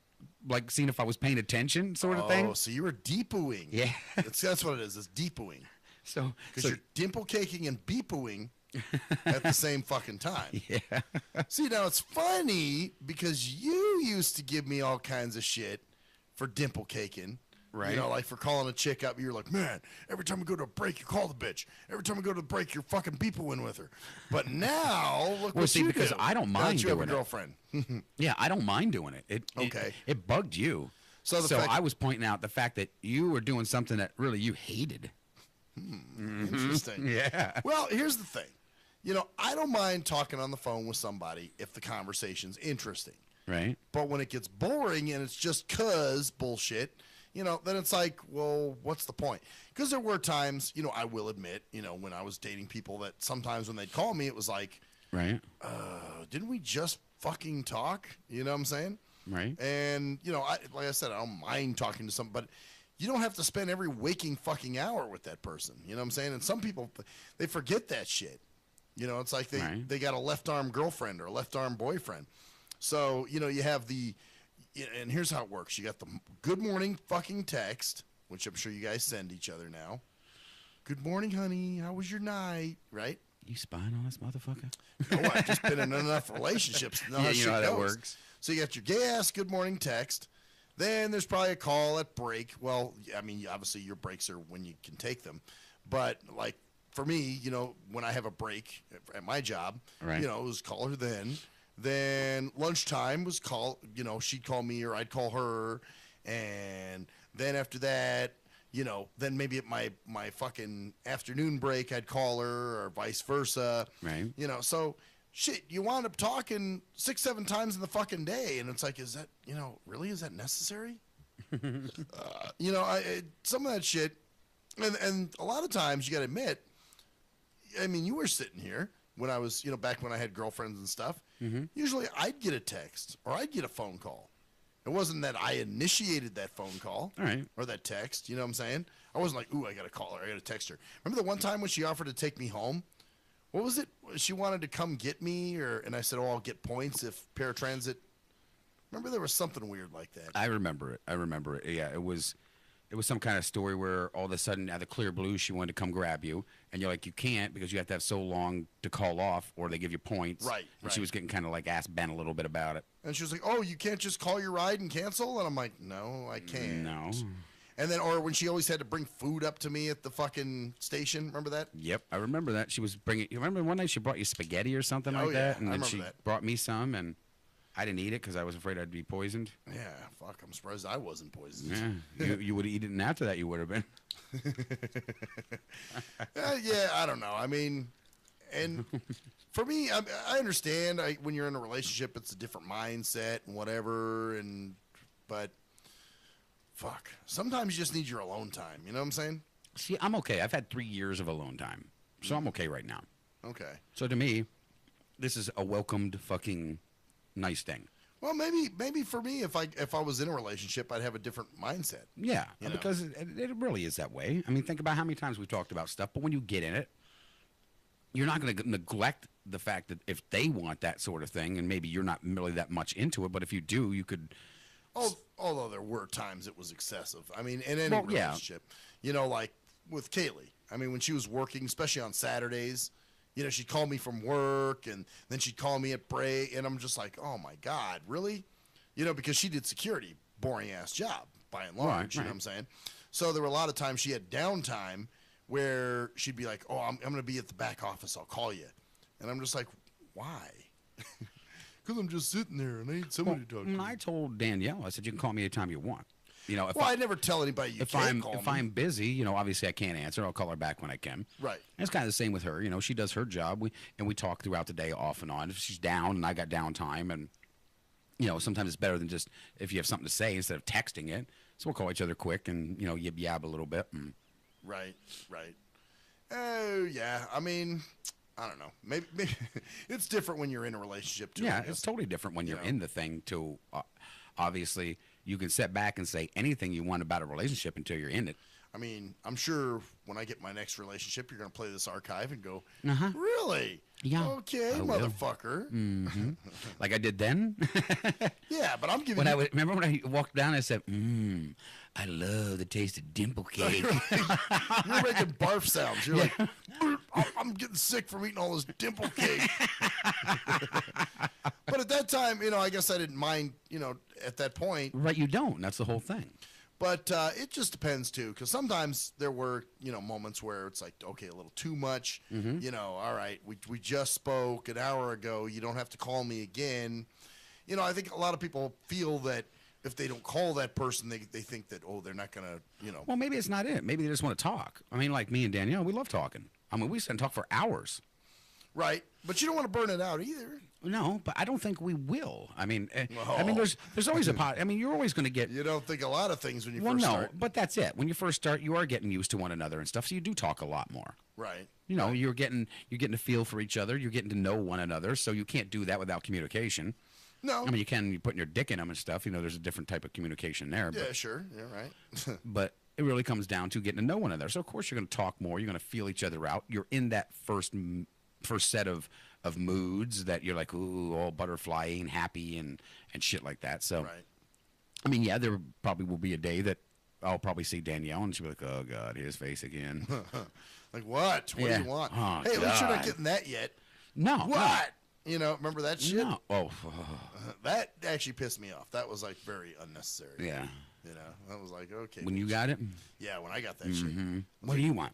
seeing if I was paying attention, sort of thing. Oh, so you were deepooing. Yeah. That's what it is. It's deepooing. So Because you're dimple caking and beepooing at the same fucking time. Yeah. See, now it's funny because you used to give me all kinds of shit for dimple caking. Right. You know, like for calling a chick up, you're like, man, every time we go to a break, you call the bitch. Every time we go to a break, you're fucking beepooing with her. But now, look Well, what see, you because do. I don't Now mind that you have a doing it. girlfriend. Yeah, I don't mind doing it. Okay. It bugged you. So the So fact- I was pointing out the fact that you were doing something that really you hated. Interesting. Yeah. Well, here's the thing. You know, I don't mind talking on the phone with somebody if the conversation's interesting. Right. But when it gets boring and it's just 'cause bullshit, you know, then it's like, well, what's the point? Because there were times, you know, I will admit, you know, when I was dating people that sometimes when they'd call me, it was like, Right. didn't we just fucking talk? You know what I'm saying? Right. And, you know, like I said, I don't mind talking to somebody, but you don't have to spend every waking fucking hour with that person. You know what I'm saying? And some people, they forget that shit. You know, it's like they got a left arm girlfriend or a left arm boyfriend. So, you know, you have and here's how it works. You got the good morning fucking text, which I'm sure you guys send each other now. Good morning, honey. How was your night? Right? You spying on us, motherfucker? Oh, I've just been in enough relationships to know Yeah, how you shit know how that goes. works. So you got your gay ass good morning text. Then there's probably a call at break. Well, I mean, obviously your breaks are when you can take them. But like for me, you know, when I have a break at my job, Right. you know, it was call her then. Then lunchtime was call, you know, she'd call me or I'd call her. And then after that, you know, then maybe at my fucking afternoon break, I'd call her or vice versa. Right. You know, so shit, you wound up talking 6-7 times in the fucking day. And it's like, is that, you know, really, is that necessary? You know, some of that shit, and a lot of times you got to admit, I mean, you were sitting here when I was, you know, back when I had girlfriends and stuff. Mm-hmm. Usually I'd get a text or I'd get a phone call. It wasn't that I initiated that phone call All right. or that text. You know what I'm saying? I wasn't like, ooh, I got to call her. I got to text her. Remember the one time when she offered to take me home? What was it? She wanted to come get me, and I said, oh, I'll get points if paratransit. Remember there was something weird like that. I remember it. Yeah, it was It was some kind of story where all of a sudden, out of the clear blue, she wanted to come grab you, and you're like, you can't because you have to have so long to call off, or they give you points. Right. And she was getting kind of like ass bent a little bit about it. And she was like, "Oh, you can't just call your ride and cancel?" And I'm like, "No, I can't." No. And then, or when she always had to bring food up to me at the fucking station. Remember that? Yep, I remember that. She was bringing. You remember one night she brought you spaghetti or something like that, and then she brought me some, and I didn't eat it because I was afraid I'd be poisoned. Yeah, fuck. I'm surprised I wasn't poisoned. Yeah, you would have eaten it, and after that you would have been. Yeah, I don't know. I mean, and for me, I understand. When you're in a relationship, it's a different mindset and whatever. But fuck, sometimes you just need your alone time. You know what I'm saying? See, I'm okay. I've had 3 years of alone time, so I'm okay right now. Okay. So to me, this is a welcomed fucking nice thing. Well, maybe for me, if I was in a relationship, I'd have a different mindset. Yeah, You know? because it really is that way. I mean, think about how many times we've talked about stuff, but when you get in it, you're not going to neglect the fact that if they want that sort of thing, and maybe you're not really that much into it, but if you do, you could. Although there were times it was excessive. I mean, in any relationship, you know, like with Kaylee. I mean, when she was working, especially on Saturdays, you know, she'd call me from work, and then she'd call me at break, and I'm just like, oh my God, really? You know, because she did security, boring ass job by and large. You know what I'm saying? So there were a lot of times she had downtime where she'd be like, oh, I'm going to be at the back office. I'll call you. And I'm just like, why? Because I'm just sitting there and I need somebody to talk to. When I told Danielle, I said, you can call me anytime you want. You know, I never tell anybody you can't call me. If I'm busy, you know, obviously I can't answer. I'll call her back when I can. Right. And it's kind of the same with her. You know, she does her job. We talk throughout the day off and on. If she's down and I got downtime, and you know, sometimes it's better than just if you have something to say instead of texting it. So we'll call each other quick and, you know, yib yab a little bit. Right. Oh yeah. I mean, I don't know. Maybe it's different when you're in a relationship too. Yeah, it's totally different when you're in the thing too. Obviously, you can sit back and say anything you want about a relationship until you're in it. I mean, I'm sure when I get my next relationship, you're going to play this archive and go, really? Yeah. Okay, motherfucker. Mm-hmm. Like I did then? Yeah, but I'm giving remember when I walked down, I said, I love the taste of dimple cake. You're making barf sounds. You're like, I'm getting sick from eating all this dimple cake. But at that time, you know, I guess I didn't mind, you know, at that point. Right, you don't. That's the whole thing. But it just depends, too, because sometimes there were, you know, moments where it's like, okay, a little too much. Mm-hmm. You know, all right, we just spoke an hour ago. You don't have to call me again. You know, I think a lot of people feel that if they don't call that person, they think that, oh, they're not going to, you know. Well, maybe it's not it. Maybe they just want to talk. I mean, like me and Danielle, we love talking. I mean, we sit and talk for hours. Right, but you don't want to burn it out either. No, but I don't think we will. I mean, there's always a pot. I mean, you're always going to get. You don't think a lot of things when you first start. But that's it. When you first start, you are getting used to one another and stuff, so you do talk a lot more. Right. You know, you're getting a feel for each other. You're getting to know one another, so you can't do that without communication. No. I mean, you're putting your dick in them and stuff. You know, there's a different type of communication there. Yeah, but, sure. Yeah, right. But it really comes down to getting to know one another. So of course you're going to talk more. You're going to feel each other out. You're in that first set of moods that you're like, ooh, all butterflying, happy, and shit like that. So, right. I mean, yeah, there probably will be a day that I'll probably see Danielle and she'll be like, oh, God, his face again. Like, what? What do you want? Oh, hey, at least you're not getting that yet. No. What? No. You know, remember that shit? No. Oh. That actually pissed me off. That was, like, very unnecessary. Yeah. You know, that was like, okay. When you got it? Yeah, when I got that shit. What do you want?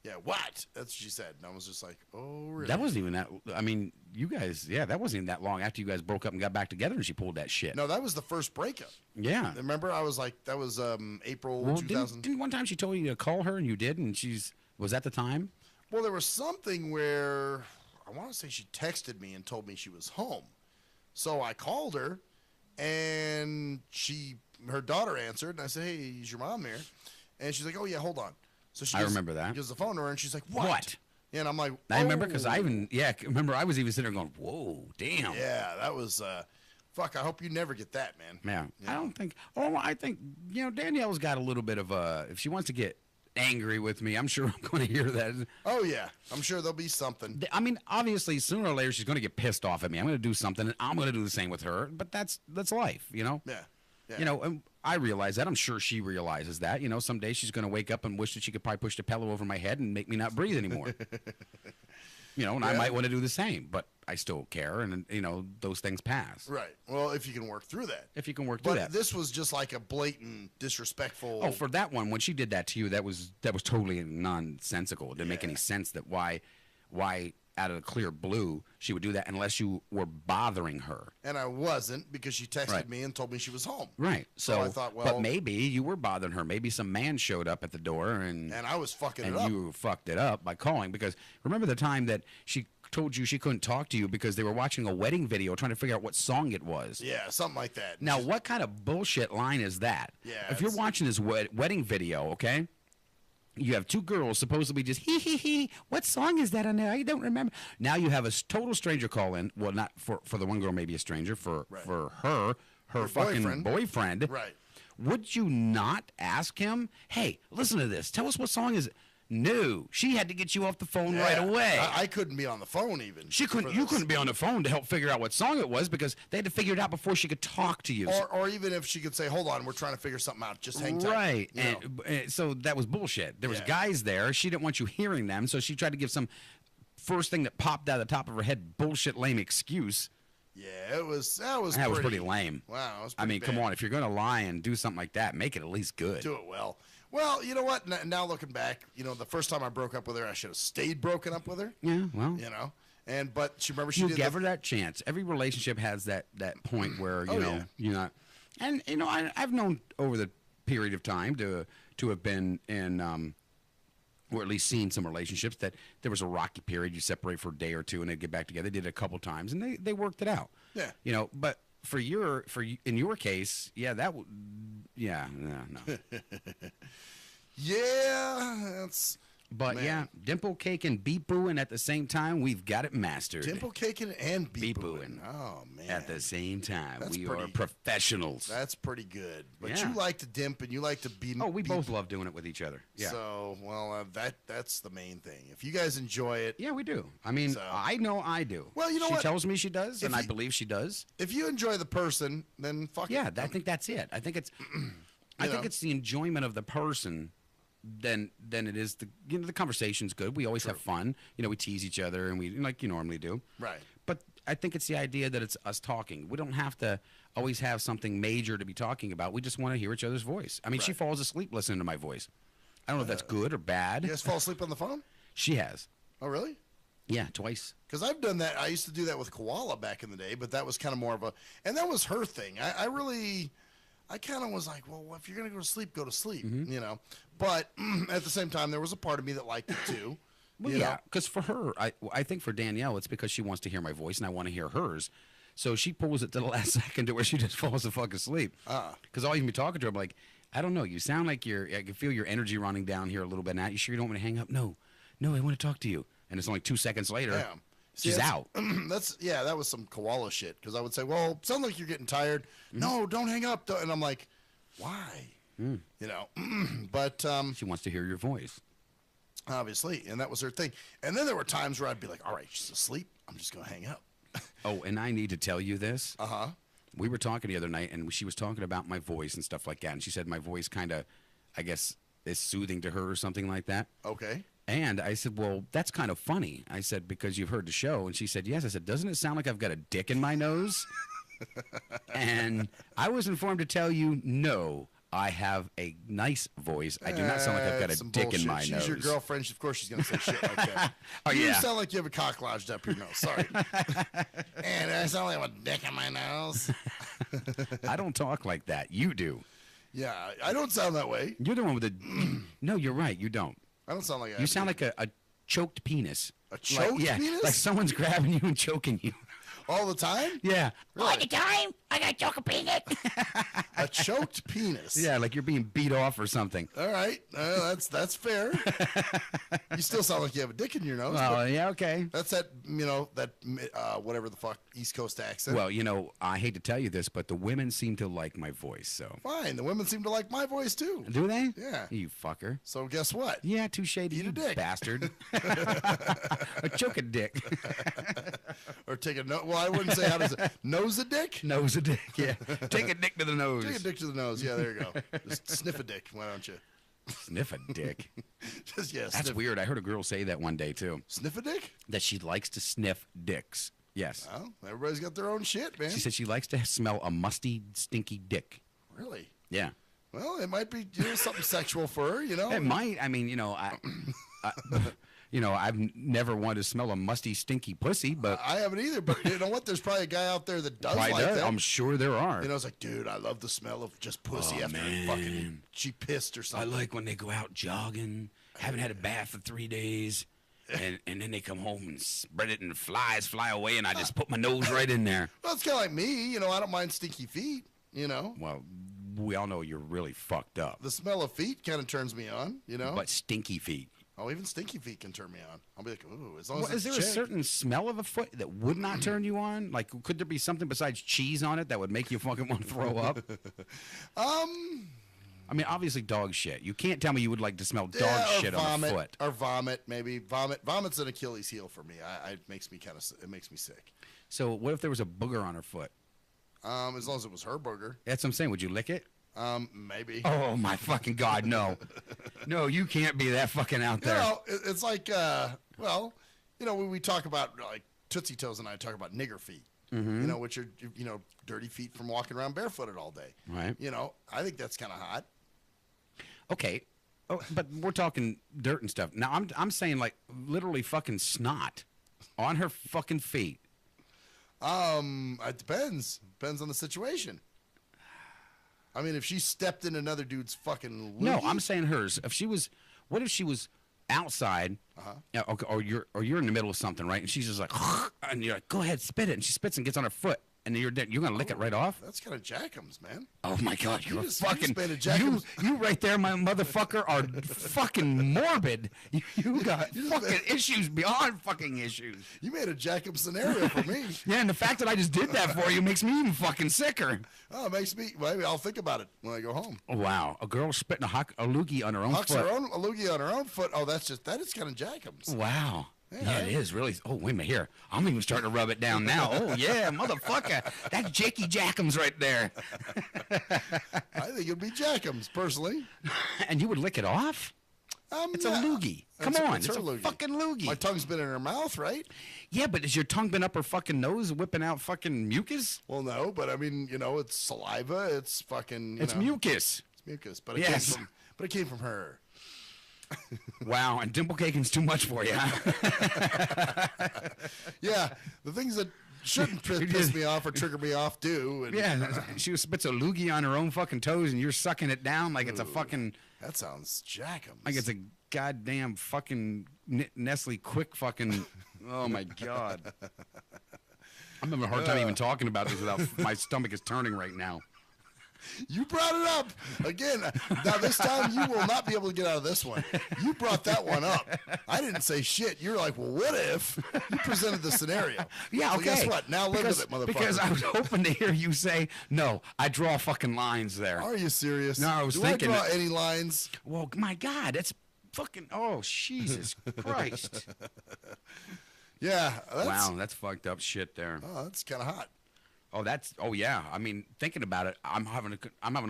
Yeah, what? That's what she said. And I was just like, oh, really? That wasn't even that. I mean, you guys, that wasn't even that long after you guys broke up and got back together and she pulled that shit. No, that was the first breakup. Yeah. Remember, I was like, that was April 2000. Didn't one time she told you to call her and you did, and was that the time? Well, there was something where I want to say she texted me and told me she was home. So I called her, and her daughter answered, and I said, hey, is your mom there? And she's like, oh, yeah, hold on. So I remember that. Gives the phone to her, and she's like, what? Yeah, and I'm like, I remember because I was even sitting there going, whoa, damn. Yeah, that was, fuck, I hope you never get that, man. Yeah. I think, you know, Danielle's got a little bit of if she wants to get angry with me, I'm sure I'm going to hear that. Oh, yeah. I'm sure there'll be something. I mean, obviously, sooner or later, she's going to get pissed off at me. I'm going to do something, and I'm going to do the same with her, but that's life, you know? Yeah. You know, I realize that. I'm sure she realizes that. You know, someday she's going to wake up and wish that she could probably push the pillow over my head and make me not breathe anymore. You know, and I might want to do the same, but I still care, and, you know, those things pass. Right. Well, if you can work through that. If you can work through that. But this was just like a blatant, disrespectful. Oh, for that one, when she did that to you, that was totally nonsensical. It didn't make any sense that why out of the clear blue she would do that unless you were bothering her. And I wasn't, because she texted me and told me she was home. Right. So I thought, well, but maybe you were bothering her. Maybe some man showed up at the door and I was fucking it up. And you fucked it up by calling, because remember the time that she told you she couldn't talk to you because they were watching a wedding video trying to figure out what song it was. Yeah, something like that. Now, what kind of bullshit line is that? Yeah. If you're watching this wedding video, okay? You have two girls supposedly just hee. What song is that on there? I don't remember. Now you have a total stranger call in. Well, not for the one girl, maybe a stranger. For her fucking boyfriend. Right. Would you not ask him, hey, listen to this. Tell us what song is it? No, she had to get you off the phone right away. I couldn't be on the phone even. She couldn't. You couldn't be on the phone to help figure out what song it was, because they had to figure it out before she could talk to you. Or even if she could say, "Hold on, we're trying to figure something out. Just hang tight." Right. And so that was bullshit. There was guys there. She didn't want you hearing them, so she tried to give some first thing that popped out of the top of her head bullshit lame excuse. Yeah, that was pretty lame. Wow. It was I mean, bad. come on. If you're gonna lie and do something like that, make it at least good. Do it well. Well, you know what? Now looking back, you know, the first time I broke up with her, I should have stayed broken up with her. Yeah, well, you know, but she remember she you did gave her that chance. Every relationship has that point where you're not, and you know, I've known over the period of time to have been in, or at least seen some relationships that there was a rocky period. You separate for a day or two and they'd get back together. They did it a couple times and they worked it out. Yeah, you know, but. In your case, yeah, no. Yeah, that's. But man. yeah, dimple caking and beep booing at the same time. We've got it mastered. Dimple caking and beep booing. Oh man! At the same time, that's we are professionals. That's pretty good. But Yeah. you like to dimp and you like to be. Oh, we both love doing it with each other. Yeah. So well, that's the main thing. If you guys enjoy it, yeah, we do. I mean, I know I do. Well, you know she what? tells me she does, and I believe she does. If you enjoy the person, then fuck it. Yeah, I think that's it. I think it's. I think it's the enjoyment of the person. Then it is the conversation's good. We always have fun. You know, we tease each other and we like you normally do. Right. But I think it's the idea that it's us talking. We don't have to always have something major to be talking about. We just want to hear each other's voice. I mean, she falls asleep listening to my voice. I don't know if that's good or bad. You guys fall asleep on the phone? She has. Oh, really? Yeah, twice. Because I've done that. I used to do that with Koala back in the day, but that was kind of more of a, and that was her thing. I kind of was like, well, if you're going to go to sleep, you know. But at the same time, there was a part of me that liked it too. Well, yeah, because for her, I think for Danielle, it's because she wants to hear my voice and I want to hear hers. So she pulls it to the last second to where she just falls the fuck asleep. Because I'll even be talking to her, I'm like, I don't know, you sound like I can feel your energy running down here a little bit now. You sure you don't want to hang up? No, I want to talk to you. And it's only 2 seconds later. Yeah. She's out. That was some koala shit. Because I would say, well, sounds like you're getting tired. No, don't hang up. And I'm like, why? You know, but she wants to hear your voice. Obviously, and that was her thing. And then there were times where I'd be like, all right, she's asleep. I'm just going to hang up. Oh, and I need to tell you this. Uh-huh. We were talking the other night, and she was talking about my voice and stuff like that. And she said my voice kind of, I guess, is soothing to her or something like that. Okay. And I said, well, that's kind of funny. I said, because you've heard the show. And she said, yes. I said, doesn't it sound like I've got a dick in my nose? And I was informed to tell you, no, I have a nice voice. I do not sound like I've got a dick in my nose. She's your girlfriend. Of course she's going to say shit like that. Oh, you yeah. sound like you have a cock lodged up your nose. Sorry. And I sound like I have a dick in my nose. I don't talk like that. You do. Yeah, I don't sound that way. You're the one with the... No, you're right. You don't. I don't sound like You sound like a choked penis. A choked penis? Like someone's grabbing you and choking you. All the time? Yeah. All the time? I got choke a peanut. A choked penis? Yeah, like you're being beat off or something. All right. That's fair. You still sound like you have a dick in your nose. Oh, yeah, okay. That's that, whatever the fuck, East Coast accent. Well, I hate to tell you this, but the women seem to like my voice, so. Fine. The women seem to like my voice, too. Do they? Yeah. You fucker. So guess what? Yeah, touche to you, a dick. bastard. A choking dick. Or take a Well, I wouldn't say how does it. Nose a dick? Nose a dick, yeah. Take a dick to the nose. Take a dick to the nose. Yeah, there you go. Just sniff a dick, why don't you? Sniff a dick. Just, yeah, That's weird. I heard a girl say that one day, too. Sniff a dick? That she likes to sniff dicks. Yes. Well, everybody's got their own shit, man. She said she likes to smell a musty, stinky dick. Really? Yeah. Well, it might be something sexual for her, It might. I mean, I've never wanted to smell a musty, stinky pussy, but I haven't either. But you know what? There's probably a guy out there that does like that. I'm sure there are. It's like, dude, I love the smell of just pussy after fucking she pissed or something. I like when they go out jogging, haven't had a bath for 3 days, and then they come home and spread it and flies fly away, and I just put my nose right in there. Well, it's kind of like me. I don't mind stinky feet. Well, we all know you're really fucked up. The smell of feet kind of turns me on. But stinky feet. Oh, even stinky feet can turn me on. I'll be like, ooh, as long as is there a certain smell of a foot that would not turn you on? Like, could there be something besides cheese on it that would make you fucking want to throw up? I mean, obviously dog shit. You can't tell me you would like to smell dog shit on a foot. Or vomit, maybe. Vomit's an Achilles heel for me. It makes me sick. So what if there was a booger on her foot? As long as it was her booger. That's what I'm saying. Would you lick it? Maybe. Oh my fucking God, no. No, you can't be that fucking out there. It's like, when we talk about, like, Tootsie Toes and I talk about nigger feet, which are, dirty feet from walking around barefooted all day. Right. I think that's kind of hot. Okay. Oh, but we're talking dirt and stuff. Now, I'm saying, like, literally fucking snot on her fucking feet. It depends. Depends on the situation. I mean, if she stepped in another dude's fucking loogie? No, I'm saying hers. What if she was outside, or you're in the middle of something, right? And she's just like, and you're like, go ahead, spit it. And she spits and gets on her foot. And then you're going to lick it right off? That's kind of jackums, man. Oh, my God. You're fucking... You right there, my motherfucker, are fucking morbid. You got fucking issues beyond fucking issues. You made a jackum scenario for me. Yeah, and the fact that I just did that for you makes me even fucking sicker. Oh, it makes me... Maybe I'll think about it when I go home. Oh, wow. A girl spitting a loogie on her own foot. A loogie on her own foot. Oh, that is kind of jackums. Wow. Yeah, it is really. Oh, wait a minute here. I'm even starting to rub it down now. Oh, yeah, motherfucker. That's Jakey Jackums right there. I think it'd be Jackums, personally. And you would lick it off? It's a loogie. Come on. It's a loogie. Fucking loogie. My tongue's been in her mouth, right? Yeah, but has your tongue been up her fucking nose whipping out fucking mucus? Well, no, but I mean, it's saliva. It's fucking, It's mucus. It's mucus, but it came from her. Wow, and dimple caking's too much for you, huh? Yeah, the things that shouldn't piss me off or trigger me off do. And, yeah, she spits a loogie on her own fucking toes, and you're sucking it down like it's a fucking... That sounds jackums. Like it's a goddamn fucking Nestle Quick fucking... Oh, my God. I'm having a hard time even talking about this without... My stomach is turning right now. You brought it up again. Now this time you will not be able to get out of this one. You brought that one up. I didn't say shit. You're like, well, what if you presented the scenario? Yeah, okay. Guess what? Now live with it, motherfucker. Because I was hoping to hear you say, no, I draw fucking lines there. Are you serious? No, I was thinking. Do I draw any lines? Well, my God, that's fucking. Oh, Jesus Christ. Yeah. Wow, that's fucked up shit there. Oh, that's kind of hot. Oh yeah. I mean, thinking about it, I'm having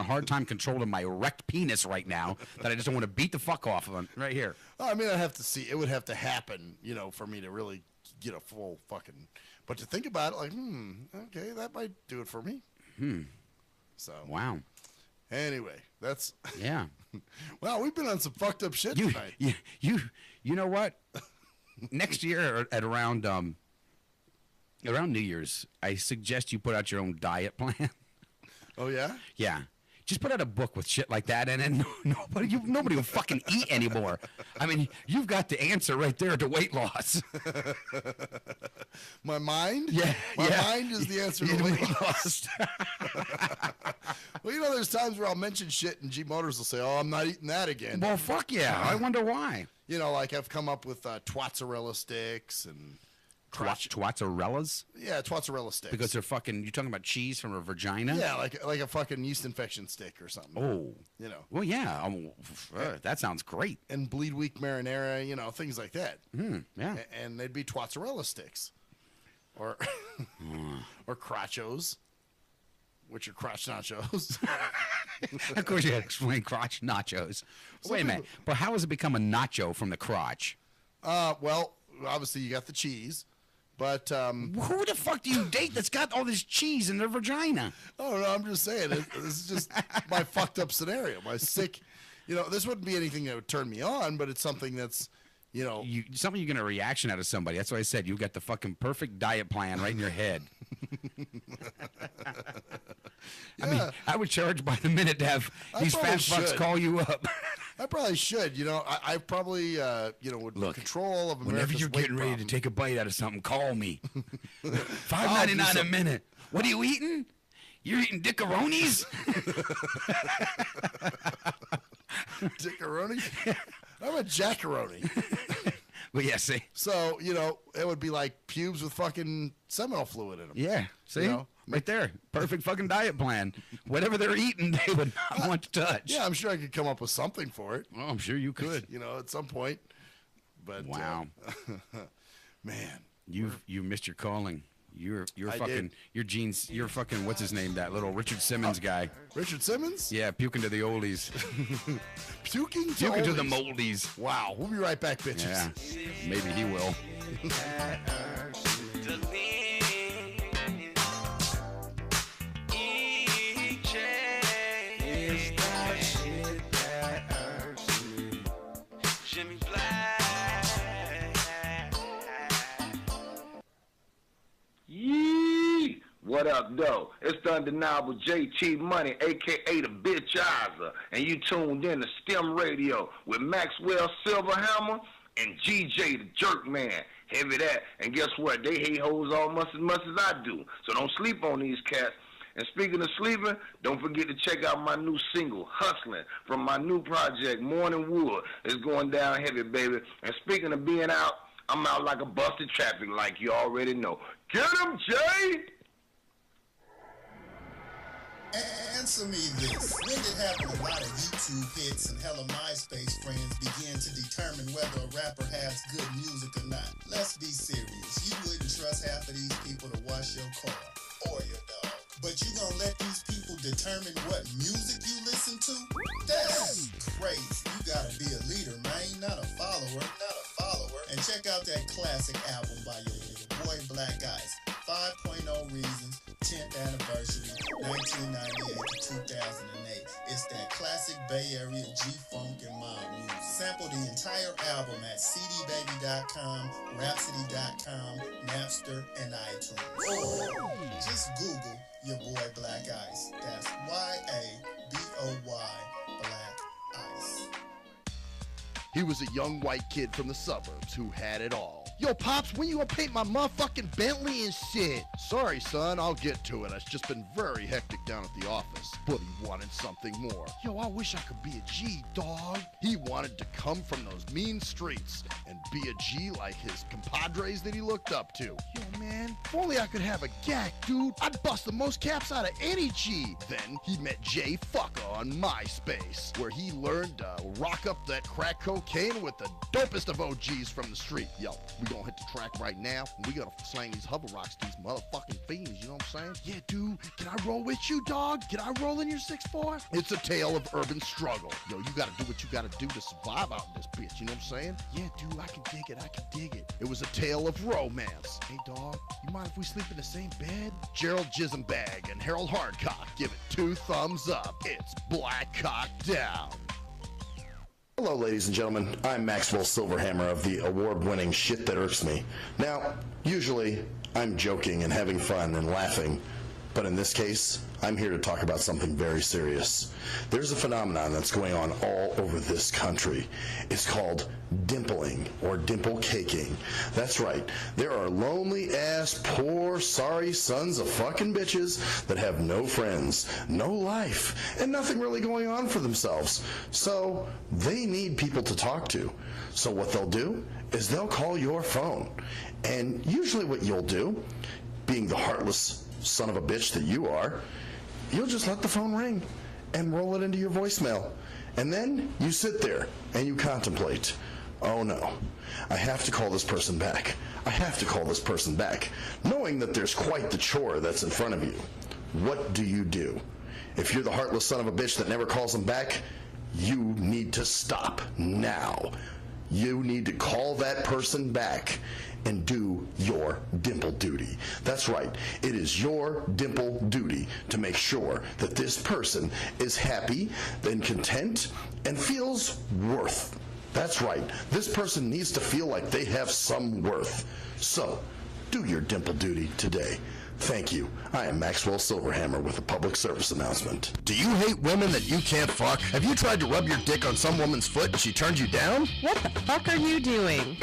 a hard time controlling my erect penis right now that I just don't want to beat the fuck off of him right here. I mean, I'd have to see. It would have to happen, for me to really get a full fucking. But to think about it, like, okay, that might do it for me. So. Wow. Anyway, that's. Yeah. Wow, we've been on some fucked up shit tonight. You know what? Next year at around New Year's, I suggest you put out your own diet plan. Oh, yeah? Yeah. Just put out a book with shit like that, and then nobody will fucking eat anymore. I mean, you've got the answer right there to weight loss. My mind? Yeah. My mind is the answer to weight loss. Well, there's times where I'll mention shit, and G Motors will say, oh, I'm not eating that again. Well, fuck yeah. I wonder why. Like I've come up with twatzarella sticks and... Twatzarellas? Yeah, twatzarella sticks. Because they're fucking... You're talking about cheese from a vagina? Yeah, like a fucking yeast infection stick or something. Oh. Well, yeah. That sounds great. And bleed week marinara, things like that. Yeah. And they'd be twatzarella sticks. or crotchos, which are crotch nachos. Of course, you had to explain crotch nachos. Wait a minute, but how has it become a nacho from the crotch? Well, obviously you got the cheese, but who the fuck do you date that's got all this cheese in their vagina? Oh no, I'm just saying this is just my fucked up scenario, my sick. This wouldn't be anything that would turn me on, but it's something that's, something you get a reaction out of somebody. That's why I said you got the fucking perfect diet plan right in your head. Yeah. I mean, I would charge by the minute to have these fat fucks call you up. I probably should. I probably would control all of America's whenever you're getting ready to take a bite out of something, call me. $5.99 a minute. What are you eating? You're eating dickaronis? Dickaroni? I'm a jackaroni. Well, yeah, see. So, it would be like pubes with fucking seminal fluid in them. Yeah, see? Right there. Perfect fucking diet plan. Whatever they're eating, they would not want to touch. Yeah, I'm sure I could come up with something for it. Well, I'm sure you could. At some point. But wow. Man. You missed your calling. You're I fucking did. your genes. You're fucking what's his name? That little Richard Simmons guy. Richard Simmons? Yeah, puking to the oldies. Puking to the moldies. Wow. We'll be right back, bitches. Yeah. Maybe he will. Yee! What up, though? It's the undeniable JT Money, a.k.a. the Bitchizer, and you tuned in to STIM Radio with Maxwell Silverhammer and GJ the Jerk Man. Heavy that, and guess what? They hate hoes almost as much as I do, so don't sleep on these cats. And speaking of sleeping, don't forget to check out my new single, Hustling, from my new project, Morning Wood. It's going down heavy, baby. And speaking of being out, I'm out like a busted traffic like you already know. Get him, Jay! Answer me this. When did having a lot of YouTube hits and hella MySpace friends begin to determine whether a rapper has good music or not? Let's be serious. You wouldn't trust half of these people to wash your car or your dog. But you gonna let these people determine what music you listen to? That's crazy. You gotta be a leader, man, not a follower. And check out that classic album by your boy Black Ice, 5.0 Reasons, 10th Anniversary, 1998 to 2008. It's that classic Bay Area G-Funk and mob music. Sample the entire album at cdbaby.com, rhapsody.com, Napster, and iTunes. Or just Google your boy Black Ice. That's Y-A-B-O-Y, Black Ice. He was a young white kid from the suburbs who had it all. Yo, Pops, when you gonna paint my motherfucking Bentley and shit? Sorry, son, I'll get to it. It's just been very hectic down at the office. But he wanted something more. Yo, I wish I could be a G, dog. He wanted to come from those mean streets and be a G like his compadres that he looked up to. Yo, man, if only I could have a gack, dude. I'd bust the most caps out of any G. Then he met Jay Fucker on MySpace, where he learned to rock up that crack cocaine with the dopest of OGs from the street. Yo, we gonna hit the track right now, and we gonna slang these hover rocks to these motherfucking fiends, you know what I'm saying? Yeah, dude, can I roll with you, dog? Can I roll in your 6'4"? It's a tale of urban struggle. Yo, you gotta do what you gotta do to survive out in this bitch, you know what I'm saying? Yeah, dude, I can dig it. It was a tale of romance. Hey, dog, you mind if we sleep in the same bed? Gerald Jisenbag and Harold Hardcock give it 2 thumbs up. It's Black Cock Down. Hello, ladies and gentlemen. I'm Maxwell Silverhammer of the award-winning Shit That Irks Me. Now, usually, I'm joking and having fun and laughing, but in this case, I'm here to talk about something very serious. There's a phenomenon that's going on all over this country. It's called dimpling or dimple caking. That's right. There are lonely-ass, poor, sorry sons of fucking bitches that have no friends, no life, and nothing really going on for themselves. So they need people to talk to. So what they'll do is they'll call your phone. And usually what you'll do, being the heartless son of a bitch that you are, you'll just let the phone ring and roll it into your voicemail. And then you sit there and you contemplate, oh no, I have to call this person back. I have to call this person back, knowing that there's quite the chore that's in front of you. What do? If you're the heartless son of a bitch that never calls them back, you need to stop now. You need to call that person back and do your dimple duty. That's right. It is your dimple duty to make sure that this person is happy and content and feels worth. That's right. This person needs to feel like they have some worth. So, do your dimple duty today. Thank you. I am Maxwell Silverhammer with a public service announcement. Do you hate women that you can't fuck? Have you tried to rub your dick on some woman's foot and she turned you down? What the fuck are you doing?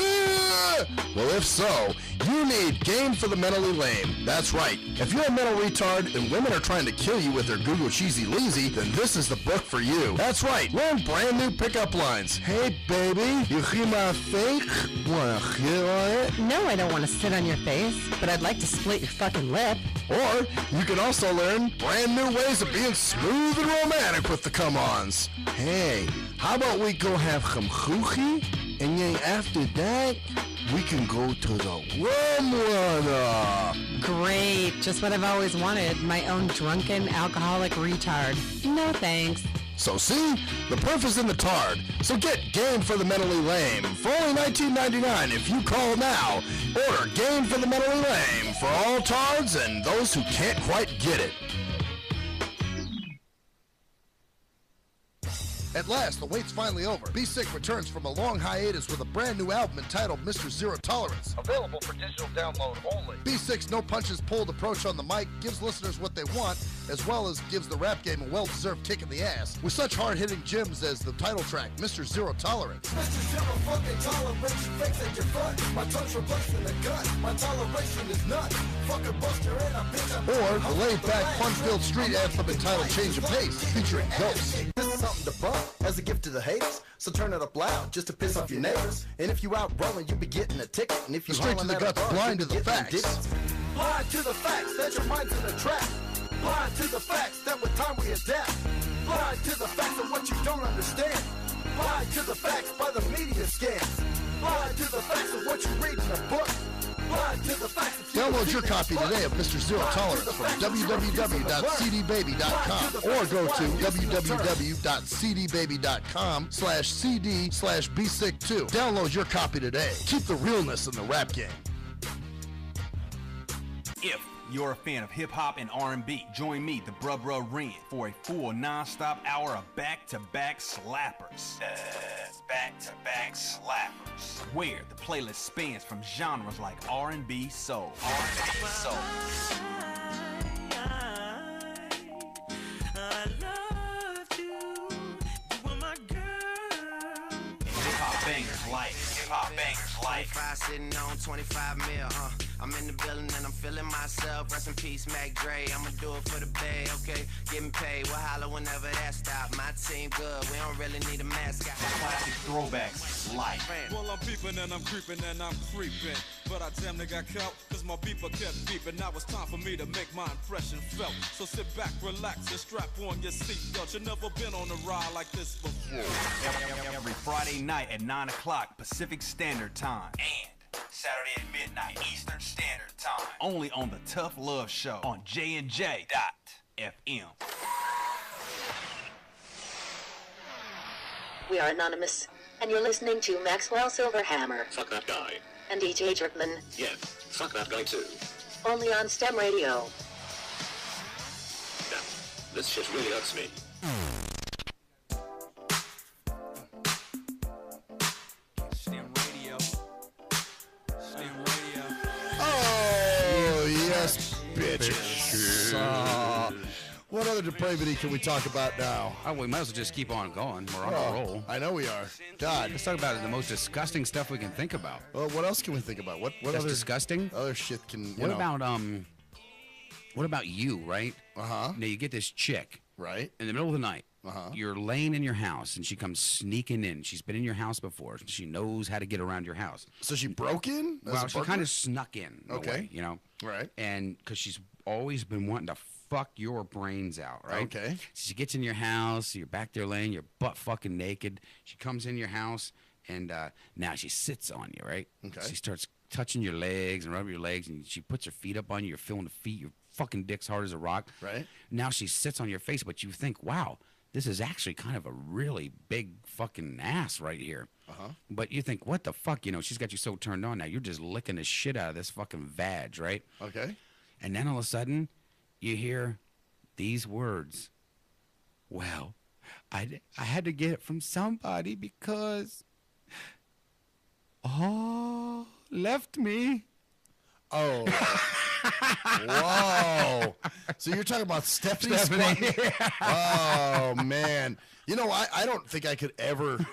Well, if so, you need Game for the Mentally Lame. That's right. If you're a mental retard and women are trying to kill you with their Google Cheesy Leasy, then this is the book for you. That's right. Learn brand new pickup lines. Hey, baby, you hear my fake? Wanna hit on it? No, I don't want to sit on your face, but I'd like to split your fucking lip. Or you can also learn brand new ways of being smooth and romantic with the come-ons. Hey, how about we go have some choochie, and then after that, we can go to the rum runner. Great, just what I've always wanted, my own drunken alcoholic retard. No thanks. So see, the proof is in the tard. So get Game for the Mentally Lame for only $19.99 if you call now. Order Game for the Mentally Lame for all tards and those who can't quite get it. At last, the wait's finally over. Be Sick returns from a long hiatus with a brand new album entitled Mr. Zero Tolerance. Available for digital download only. Be Sick's no punches pulled approach on the mic gives listeners what they want, as well as gives the rap game a well-deserved kick in the ass, with such hard-hitting gems as the title track, Mr. Zero Tolerance. Mr. Zero fucking tolerance, fakes at your front. My tongue's replaced in the gut. My toleration is none. Fucking buster and a bitch. Or the laid-back, fun-filled street anthem entitled Change of Pace, featuring Ghost. This is something to bump as a gift to the haters. So turn it up loud just to piss off your neighbors. And if you out rolling, you be getting a ticket. And if you Straight to the guts, blind to the facts. Blind to the facts that your mind's in a trap. Blind to the facts that with time we adapt. Blind to the facts of what you don't understand. Blind to the facts by the media scans. Blind to the facts of what you read in a book. Blind to the facts of Download your copy today of Mr. Zero Tolerance from www.cdbaby.com or go to www.cdbaby.com/cd/bsick2. Download your copy today. Keep the realness in the rap game. If you're a fan of hip-hop and R&B, join me, the Bruh Ren, for a full non-stop hour of back-to-back slappers. Back-to-back slappers. Where the playlist spans from genres like R&B, soul. R&B, soul. Hip-hop bangers like. Hip-hop bangers like. 25 sitting on 25 mil, I'm in the building and I'm feeling myself. Rest in peace, Mac Dre. I'ma do it for the bay, okay? Getting paid, we'll holler whenever that stop. My team good, we don't really need a mascot. Classic throwbacks like. Well, I'm peeping and I'm creeping and I'm creeping. But I damn near got caught, cause my beeper kept beeping. Now it's time for me to make my impression felt. So sit back, relax, and strap on your seatbelt. You've never been on a ride like this before. Every Friday night at 9 o'clock Pacific Standard Time. And Saturday at midnight Eastern Standard Time. Only on the Tough Love Show on JNJ.FM. We are anonymous, and you're listening to Maxwell Silverhammer Fuck that guy. and DJ Jerkman, Yeah, fuck that guy too. only on STEM Radio. Now, this shit really hurts me. STIM Radio. STIM Radio. Oh, yes, bitches. What other depravity can we talk about now? Oh, we might as well just keep on going. We're on a roll. I know we are. God. Let's talk about the most disgusting stuff we can think about. Well, what else can we think about? What That's other disgusting? Other shit can, What about you, right? Uh-huh. Now you get this chick. Right. In the middle of the night. Uh-huh. You're laying in your house and she comes sneaking in. She's been in your house before. She knows how to get around your house. So she broke in? Well, she kind of snuck in. Okay. Way, you know? Right. And because she's always been wanting to fuck your brains out, right? Okay. So she gets in your house, you're back there laying, you're butt fucking naked. She comes in your house And now she sits on you, right? Okay. She starts touching your legs and rubbing your legs, and she puts her feet up on you. You're feeling the feet. Your fucking dick's hard as a rock. Right. Now she sits on your face, but you think, wow, this is actually kind of a really big fucking ass right here. Uh-huh. But you think, what the fuck? You know, she's got you so turned on now. You're just licking the shit out of this fucking vag, right? Okay. And then all of a sudden, you hear these words. Well, I had to get it from somebody because left me. Oh. Whoa. So you're talking about Stephanie? Oh, man. You know, I don't think I could ever,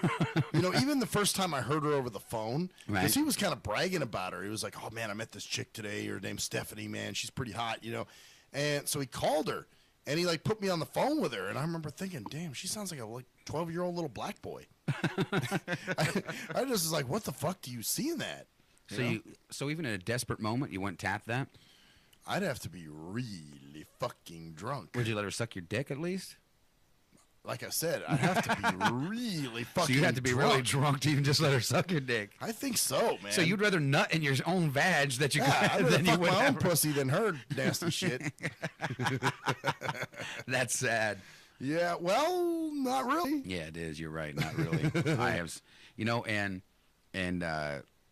you know, even the first time I heard her over the phone, because he was kind of bragging about her. He was like, oh, man, I met this chick today. Her name's Stephanie, man. She's pretty hot, you know. And so he called her, and he, like, put me on the phone with her. And I remember thinking, damn, she sounds like a 12-year-old little black boy. I just was like, what the fuck do you see in that? So even in a desperate moment, you went tap that? I'd have to be really fucking drunk. Would you let her suck your dick at least? Like I said, I'd have to be really fucking So you'd have to be drunk. really drunk to even just let her suck your dick. I think so, man. So you'd rather nut in your own vag that you I'd rather than you fuck would my own have- pussy than her nasty shit. That's sad. Yeah, well, not really. Yeah, it is. You're right. Not really. I have, you know, and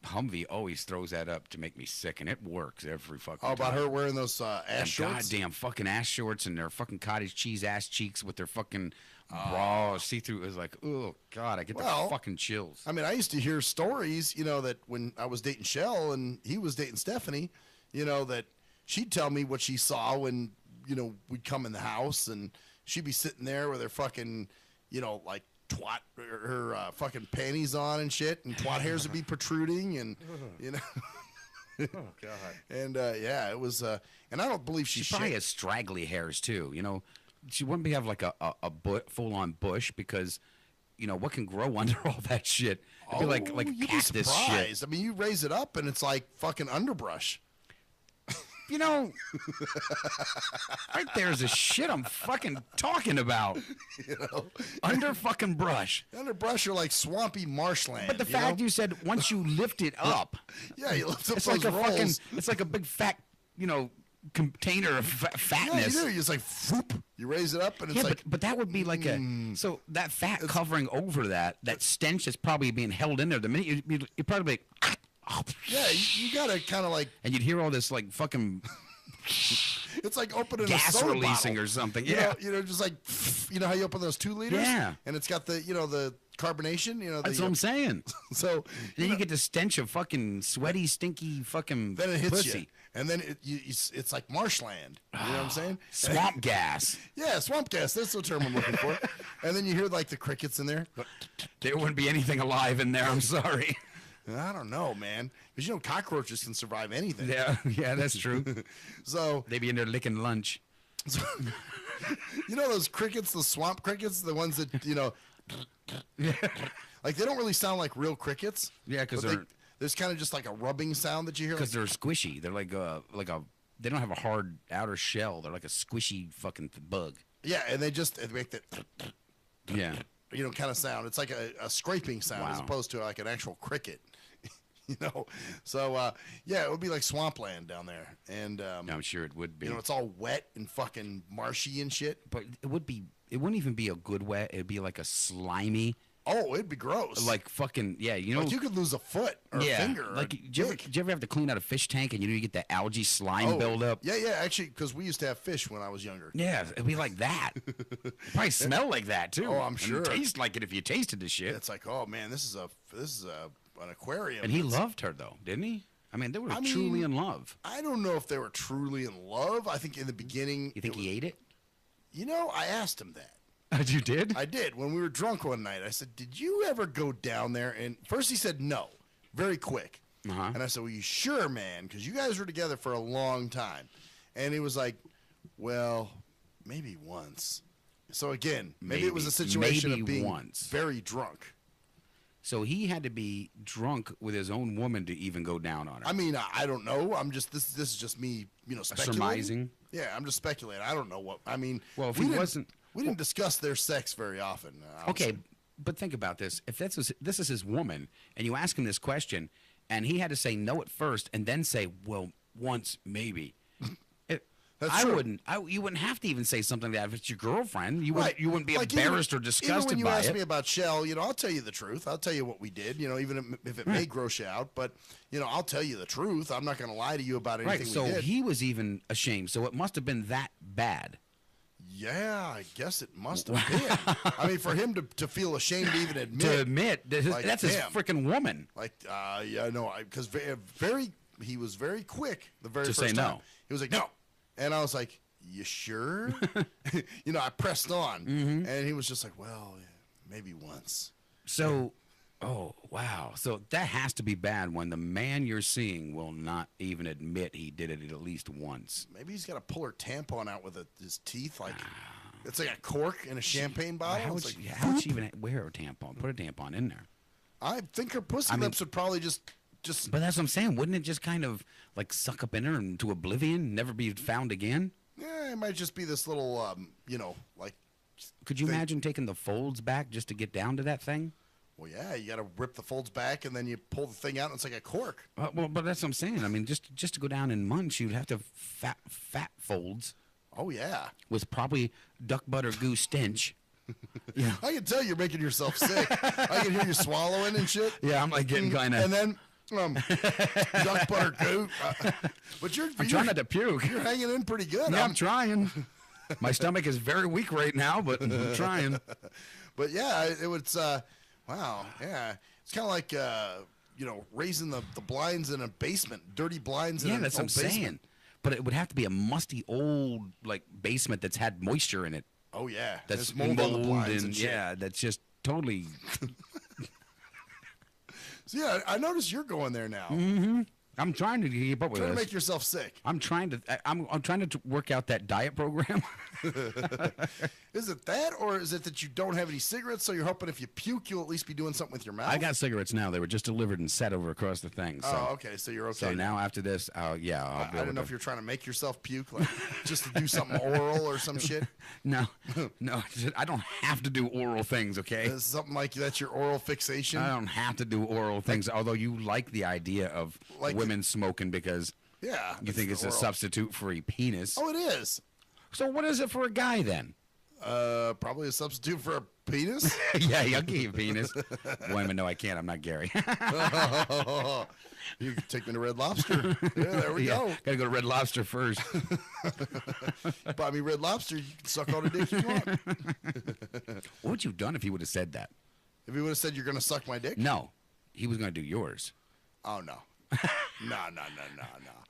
Humvee always throws that up to make me sick, and it works every fucking How about time. her wearing those ass Them shorts? Goddamn fucking ass shorts and their fucking cottage cheese ass cheeks with their fucking bra see-through. It was like, oh, God, I get the fucking chills. I mean, I used to hear stories, you know, that when I was dating Shell and he was dating Stephanie, you know, that she'd tell me what she saw when, you know, we'd come in the house and she'd be sitting there with her fucking, you know, like twat, her fucking panties on and shit, and twat hairs would be protruding, and, you know. Oh, God. And, yeah, it was, and I don't believe She probably has straggly hairs, too, you know. She wouldn't have like a full-on bush because, you know, what can grow under all that shit? It'd be like you'd be cactus surprised. shit. I mean, you raise it up, and it's like fucking underbrush. You know, right there's a shit I'm fucking talking about. You know, under fucking brush. Underbrush are like swampy marshland. But the fact you said once you lift it up, yeah, you lift up it's those like a rolls. fucking, it's like a big fat, you know, container of fatness. Yeah, you do. It's like whoop, you raise it up, and it's Yeah, like. but that would be like a so that fat covering over that stench is probably being held in there. The minute you probably be like, yeah, you gotta kind of like. and you'd hear all this like fucking. It's like opening gas a soda releasing bottle. or something. You Yeah, know, you know, just like you know how you open those 2 liters. Yeah. And it's got the the carbonation. You know, that's what I'm saying. So then you get the stench of fucking sweaty, stinky fucking then it hits pussy. you, and then it's like marshland. You know what I'm saying? Swamp gas. Yeah, swamp gas. That's the term I'm looking for. And then you hear like the crickets in there. There wouldn't be anything alive in there. I'm sorry. I don't know, man. Because you know cockroaches can survive anything. Yeah, that's true. So they be in there licking lunch. So, you know those crickets, the swamp crickets, the ones that you know, like they don't really sound like real crickets. Yeah, because there's kind of just like a rubbing sound that you hear. Because they're squishy. They're like a they don't have a hard outer shell. They're like a squishy fucking bug. Yeah, and they make that. Yeah. You know, kind of sound. It's like a scraping sound as opposed to like an actual cricket. You know, so yeah, it would be like swampland down there, and I'm sure it would be. You know, it's all wet and fucking marshy and shit. But it would be. It wouldn't even be a good wet. It'd be like a slimy. Oh, it'd be gross. Like fucking you know. Like you could lose a foot or a finger. Like, did you ever have to clean out a fish tank and you get that algae slime build up? Yeah, actually, because we used to have fish when I was younger. Yeah, it'd be like that. Probably smell like that too. Oh, I'm sure. And taste like it if you tasted the shit. It's like, oh man, this is an aquarium. And he loved her though, didn't he? I mean, they were truly in love. I don't know if they were truly in love. I think in the beginning. You think he ate it? You know, I asked him that. You did? I did. When we were drunk one night, I said, did you ever go down there? And first he said no, very quick. And I said, well, you sure, man? Because you guys were together for a long time. And he was like, well, maybe once. So again, maybe it was a situation of being very drunk. So he had to be drunk with his own woman to even go down on her. I mean, I don't know. I'm just this is just me, you know, speculating. Surmising. Yeah, I'm just speculating. I don't know what. I mean, well, if we he wasn't. We didn't discuss their sex very often. Okay, But think about this. If this is his woman, and you ask him this question, and he had to say no at first, and then say, well, once, maybe. You wouldn't have to even say something like that if it's your girlfriend. You wouldn't be embarrassed or disgusted even when you by ask it. me about Shell, I'll tell you the truth. I'll tell you what we did, even if it may gross you out. But, I'll tell you the truth. I'm not going to lie to you about anything we did. So he was even ashamed. So it must have been that bad. Yeah, I guess it must have been. I mean, for him to feel ashamed to even admit. That's his freaking woman. Because he was very quick the very to first say time. no. He was like, no. And I was like, you sure? I pressed on. Mm-hmm. And he was just like, well, maybe once. So, oh, wow. So that has to be bad when the man you're seeing will not even admit he did it at least once. Maybe he's got to pull her tampon out with his teeth. It's like a cork in a champagne bottle. How would she even wear a tampon? Put a tampon in there. I think her pussy lips would probably just. But that's what I'm saying. Wouldn't it just kind of suck up in her into oblivion, never be found again? Yeah, it might just be this little, Could you imagine taking the folds back just to get down to that thing? Well, yeah, you got to rip the folds back and then you pull the thing out and it's like a cork. But that's what I'm saying. I mean, just to go down and munch, you'd have to have fat folds. Oh yeah, with probably duck butter goo stench. Yeah, I can tell you're making yourself sick. I can hear you swallowing and shit. Yeah, I'm getting kind of. And then. Duck butter goo. But I'm trying not to puke. You're hanging in pretty good. Yeah, I'm trying. My stomach is very weak right now, but I'm trying. But yeah, it was. Wow. Yeah, it's kind of like raising the blinds in a basement, dirty blinds. Yeah, in that's an what I'm basement. saying. But it would have to be a musty old basement that's had moisture in it. Oh yeah, that's there's mold on the blinds and shit. Yeah, that's just totally. So yeah, I noticed you're going there now. Mm-hmm. I'm trying to keep up with this. Trying to make yourself sick. I'm trying to work out that diet program. Is it that, or is it that you don't have any cigarettes, so you're hoping if you puke, you'll at least be doing something with your mouth? I got cigarettes now. They were just delivered and set over across the thing. So. Oh, okay. So you're okay. So now after this, I'll be I able don't know to- if you're trying to make yourself puke, just to do something oral or some shit. No, I don't have to do oral things. Okay. Is something like that's your oral fixation. I don't have to do oral things. Although you like the idea of women smoking because you think it's a oral. substitute for a penis. Oh, it is. So what is it for a guy then? Probably a substitute for a penis. Yeah, I'll give you a penis. Women, no, I can't. I'm not Gary. You can take me to Red Lobster. Yeah, there we go. Gotta go to Red Lobster first. Buy me Red Lobster. You can suck all the dick you want. What would you have done if he would have said that? If he would have said you're going to suck my dick? No, he was going to do yours. Oh no. No.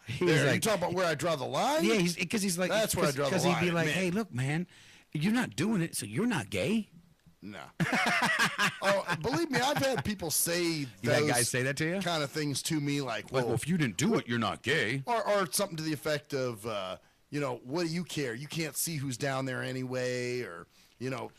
He's you talking about where I draw the line? Yeah, because he's like, that's where I draw the line. Because he'd be like, man. hey, look, man, you're not doing it, so you're not gay. No. Oh, believe me, I've had people say You had guys say that to you? kind of things to me, like, Well, if you didn't do it, you're not gay. or something to the effect of, what do you care? You can't see who's down there anyway, or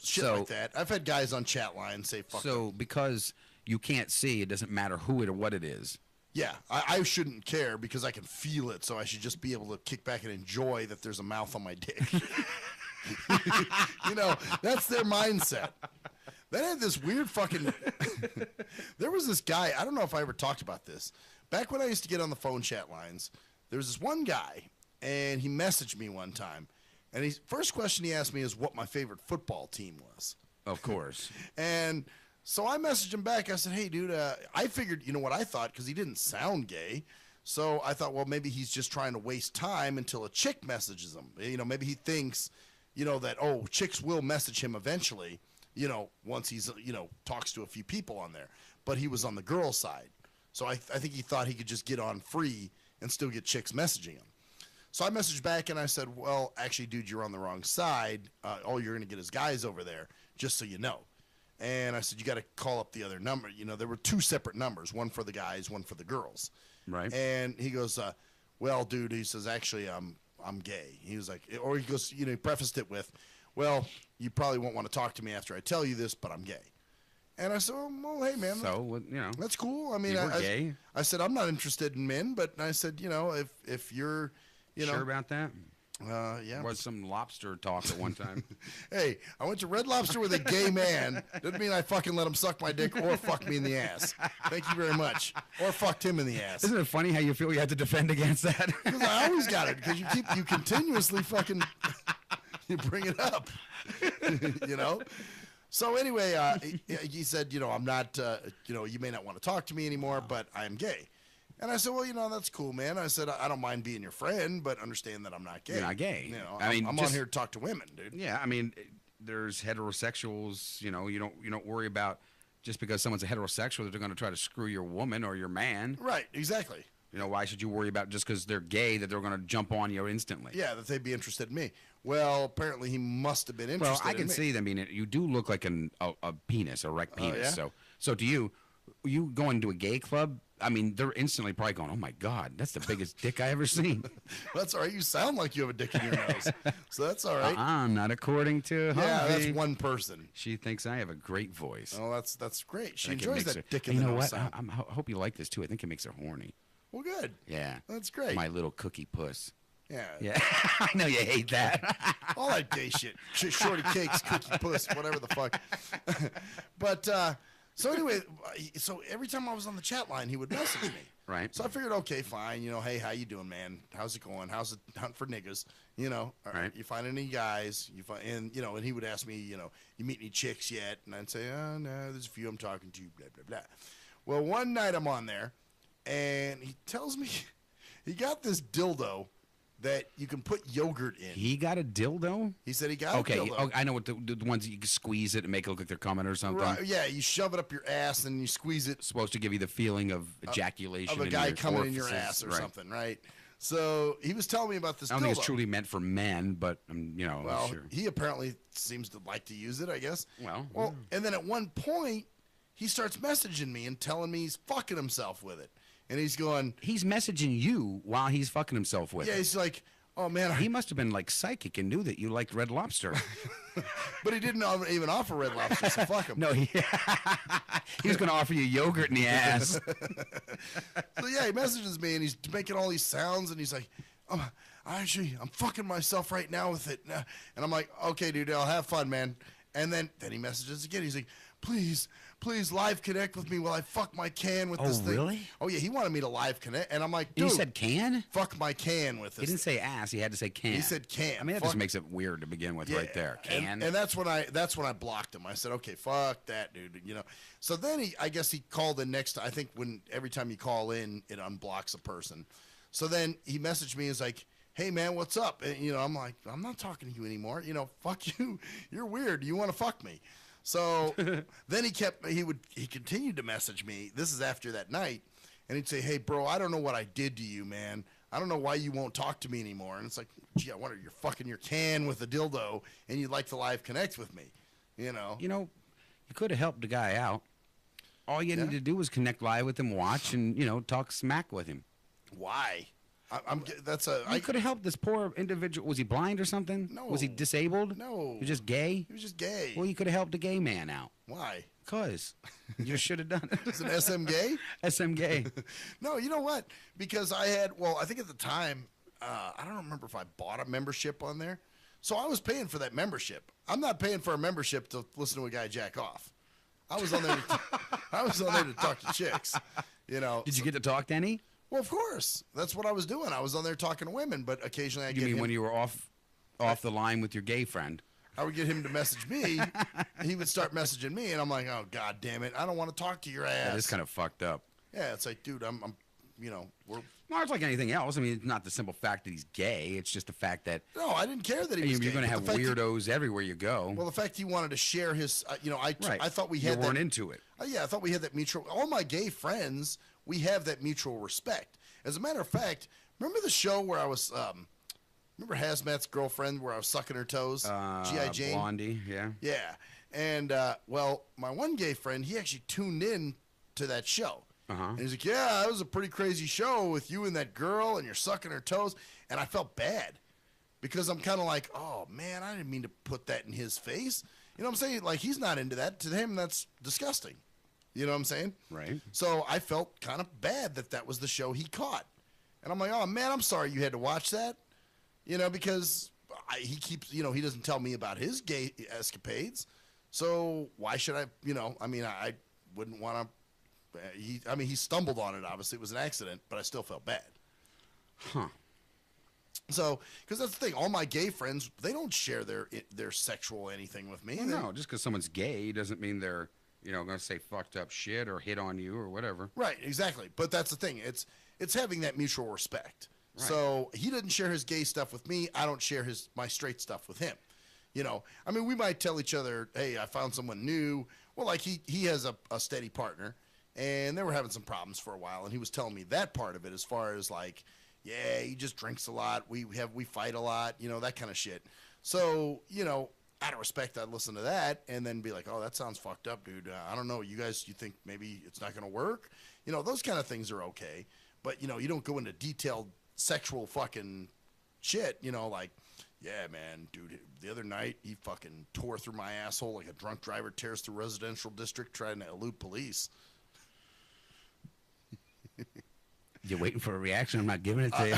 shit like that. I've had guys on chat lines say, "Fuck." So because you can't see, it doesn't matter who it or what it is. Yeah, I shouldn't care because I can feel it, so I should just be able to kick back and enjoy that there's a mouth on my dick. That's their mindset. They had this weird fucking... There was this guy, I don't know if I ever talked about this. Back when I used to get on the phone chat lines, there was this one guy, and he messaged me one time, and first question he asked me is what my favorite football team was. Of course. And... so I messaged him back. I said, hey, dude, I figured, what I thought, because he didn't sound gay. So I thought, well, maybe he's just trying to waste time until a chick messages him. Maybe he thinks, that, chicks will message him eventually, once he's, talks to a few people on there. But he was on the girl side. So I think he thought he could just get on free and still get chicks messaging him. So I messaged back and I said, well, actually, dude, you're on the wrong side. All you're going to get is guys over there, just so you know. And I said, you got to call up the other number. There were two separate numbers, one for the guys, one for the girls. Right. And he goes, well, dude, he says, actually, I'm gay. He was like, or he goes, he prefaced it with, well, you probably won't want to talk to me after I tell you this, but I'm gay. And I said, well, hey, man. So, that's cool. I mean, you were gay. I said, I'm not interested in men, but I said, if you're, sure about that? Yeah. Was some lobster talk at one time. Hey, I went to Red Lobster with a gay man. Doesn't mean I fucking let him suck my dick or fuck me in the ass. Thank you very much. Or fucked him in the ass. Isn't it funny how you feel you have to defend against that? Because I always got it. Because you continuously fucking you bring it up. You know. So anyway, he said, I'm not. You may not want to talk to me anymore, but I am gay. And I said, well, that's cool, man. I said, I don't mind being your friend, but understand that I'm not gay. You're not gay. I'm on here to talk to women, dude. Yeah, I mean, there's heterosexuals. You don't worry about just because someone's a heterosexual that they're going to try to screw your woman or your man. Right, exactly. Why should you worry about just because they're gay that they're going to jump on you instantly? Yeah, that they'd be interested in me. Well, apparently he must have been interested. Well, I can see that. I mean, you do look like a penis, a erect penis. Yeah? So to you going to a gay club? I mean, they're instantly probably going, "Oh my God, that's the biggest dick I ever seen." That's all right. You sound like you have a dick in your nose, so that's all right. Not according to Harvey. Yeah, that's one person. She thinks I have a great voice. Oh, that's great. She enjoys that dick in the the nose. nose. You know what? I hope you like this too. I think it makes her horny. Well, good. Yeah, that's great. My little cookie puss. Yeah. Yeah. I know you hate that. All that gay shit. Shorty cakes, cookie puss, whatever the fuck. But so anyway, so every time I was on the chat line, he would message me. Right. So I figured, okay, fine. Hey, how you doing, man? How's it going? How's it hunting for niggas? Right. You find any guys? And he would ask me, you meet any chicks yet? And I'd say, oh no, there's a few I'm talking to. Blah blah blah. Well, one night I'm on there, and he tells me he got this dildo that you can put yogurt in. He got a dildo? He said he got a dildo. Okay, I know what the ones that you can squeeze it and make it look like they're coming or something. Right, yeah, you shove it up your ass and you squeeze it. It's supposed to give you the feeling of ejaculation. Of a guy coming in your ass or something, right? So he was telling me about this dildo. I don't think it's truly meant for men, but, well, sure. He apparently seems to like to use it, I guess. Well, and then at one point, he starts messaging me and telling me he's fucking himself with it. And he's going... He's messaging you while he's fucking himself with it. Yeah, he's like... Oh, man. He must have been, psychic and knew that you liked Red Lobster. But he didn't even offer Red Lobster, so fuck him. No, he was going to offer you yogurt in the ass. So, yeah, he messages me, and he's making all these sounds, and he's like, I'm fucking myself right now with it. And I'm like, okay, dude, I'll have fun, man. And then he messages again. He's like, please live connect with me while I fuck my can with this thing. Oh, really? Oh, yeah, he wanted me to live connect. And I'm like, dude. He said can? Fuck my can with this. He didn't say ass. He had to say can. He said can. I mean, that just makes it weird to begin with right there. Can. And that's when I blocked him. I said, okay, fuck that, dude. So then I guess he called in next. I think every time you call in, it unblocks a person. So then he messaged me. He's like, hey, man, what's up? And, I'm like, I'm not talking to you anymore. Fuck you. You're weird. You want to fuck me. So then he continued to message me. This is after that night. And he'd say, hey, bro, I don't know what I did to you, man. I don't know why you won't talk to me anymore. And it's like, gee, I wonder, you're fucking your can with a dildo and you'd like to live connect with me, You could have helped the guy out. All you needed to do was connect live with him, watch, and, talk smack with him. Why? You could have helped this poor individual. Was he blind or something? No. Was he disabled? No. He was just gay? He was just gay. Well, you could have helped a gay man out. Why? Because you should have done it. Is it SM gay? SM gay. No, you know what? Because I think at the time, I don't remember if I bought a membership on there. So I was paying for that membership. I'm not paying for a membership to listen to a guy jack off. I was on there to talk to chicks. Did you get to talk to any? Well, of course. That's what I was doing. I was on there talking to women, but occasionally You mean when you were off the line with your gay friend? I would get him to message me. He would start messaging me, and I'm like, oh, God damn it. I don't want to talk to your ass. That is kind of fucked up. Yeah, it's like, dude, we're... Well, it's like anything else. I mean, it's not the simple fact that he's gay. It's just the fact that... No, I didn't care that he was gay. You're going to have weirdos everywhere you go. Well, the fact he wanted to share his... I thought we had You weren't into it. Yeah, I thought we had that mutual... All my gay friends, we have that mutual respect. As a matter of fact, remember the show where I was... remember Hazmat's girlfriend where I was sucking her toes? G.I. Jane? Blondie, yeah. Yeah. And, my one gay friend, he actually tuned in to that show. And he's like, yeah, that was a pretty crazy show with you and that girl, and you're sucking her toes. And I felt bad because I'm kind of like, oh, man, I didn't mean to put that in his face. You know what I'm saying? Like, he's not into that. To him, that's disgusting. You know what I'm saying? Right. So I felt kind of bad that was the show he caught. And I'm like, oh, man, I'm sorry you had to watch that. because he keeps, he doesn't tell me about his gay escapades. So why should I, I wouldn't want to. He stumbled on it. Obviously, it was an accident, but I still felt bad. Huh. So, because that's the thing, all my gay friends, they don't share their sexual anything with me. Well, no, just because someone's gay doesn't mean they're, going to say fucked up shit or hit on you or whatever. Right, exactly. But that's the thing. It's having that mutual respect. Right. So he didn't share his gay stuff with me. I don't share my straight stuff with him. We might tell each other, hey, I found someone new. Well, like he has a steady partner, and they were having some problems for a while, and he was telling me that part of it as far as like, yeah, he just drinks a lot. We fight a lot, that kind of shit. So, out of respect, I'd listen to that and then be like, oh, that sounds fucked up, dude. I don't know. You think maybe it's not going to work? Those kind of things are okay. But, you don't go into detailed sexual fucking shit, like, yeah, man, dude, the other night he fucking tore through my asshole like a drunk driver tears through residential district trying to elude police. You're waiting for a reaction. I'm not giving it to you.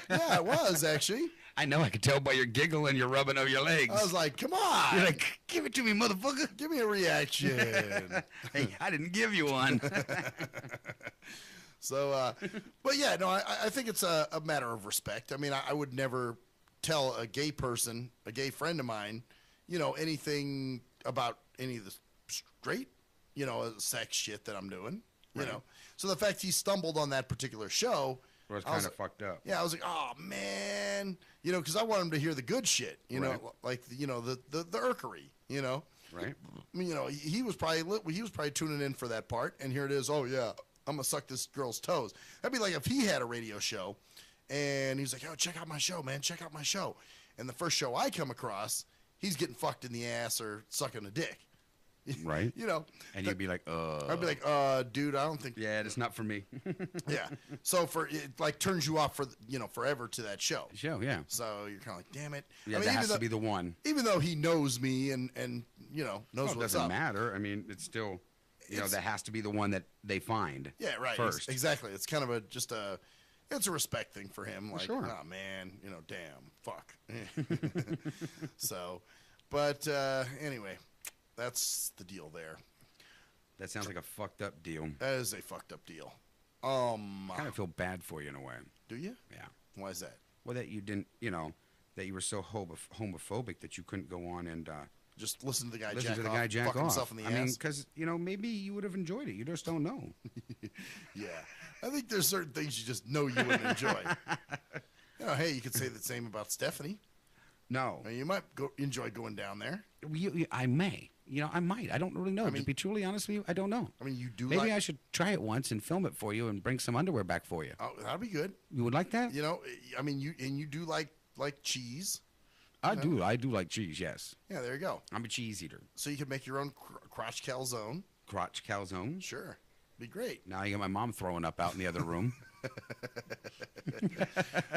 Yeah, I was, actually. I know. I could tell by your giggle and your rubbing of your legs. I was like, come on. You're like, give it to me, motherfucker. Give me a reaction. Hey, I didn't give you one. So, but yeah, no, I think it's a matter of respect. I would never tell a gay person, a gay friend of mine, anything about any of the straight, sex shit that I'm doing, right. So the fact he stumbled on that particular show was kind of fucked up. Yeah, I was like, oh man, because I want him to hear the good shit, right. like the irkery, Right. He was probably tuning in for that part, and here it is. Oh yeah, I'm gonna suck this girl's toes. That'd be like if he had a radio show, and he's like, oh, check out my show, man, check out my show. And the first show I come across, he's getting fucked in the ass or sucking a dick. Right. And you'd be like, I'd be like, dude, I don't think. Yeah, it's not for me. Yeah. So it like turns you off for forever to that show. Yeah. So you're kind of like, damn it. Yeah, that has to be the one. Even though he knows me and knows what's up. It doesn't matter. It's still, that has to be the one that they find. Yeah, right. First. Exactly. It's kind of it's a respect thing for him. Like, sure. Oh man, damn, fuck. So, but anyway. That's the deal there. That sounds like a fucked up deal. That is a fucked up deal. I kind of feel bad for you in a way. Do you? Yeah. Why is that? Well, that you didn't, that you were so homophobic that you couldn't go on and just listen to the guy jack off. Himself in the ass. Because maybe you would have enjoyed it. You just don't know. Yeah, I think there's certain things you just know you wouldn't enjoy. Hey, you could say the same about Stephanie. No, you might enjoy going down there. I may. I might. I don't really know. To be truly honest with you, I don't know. You do. Maybe I should try it once and film it for you and bring some underwear back for you. Oh, that'd be good. You would like that? You do like cheese. I do like cheese. Yes. Yeah, there you go. I'm a cheese eater. So you could make your own crotch calzone. Crotch calzone. Sure, be great. Now you got my mom throwing up out in the other room.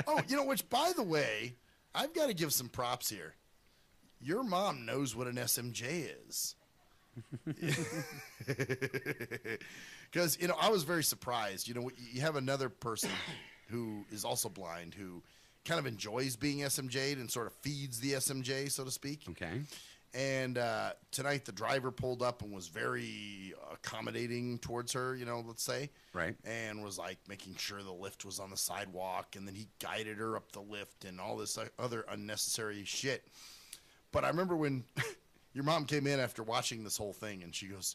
Oh, which by the way, I've got to give some props here. Your mom knows what an SMJ is. Because, I was very surprised. You have another person who is also blind who kind of enjoys being SMJ'd and sort of feeds the SMJ, so to speak. Okay. And tonight the driver pulled up and was very accommodating towards her, let's say. Right. And was like making sure the lift was on the sidewalk, and then he guided her up the lift and all this other unnecessary shit. But I remember when your mom came in after watching this whole thing, and she goes,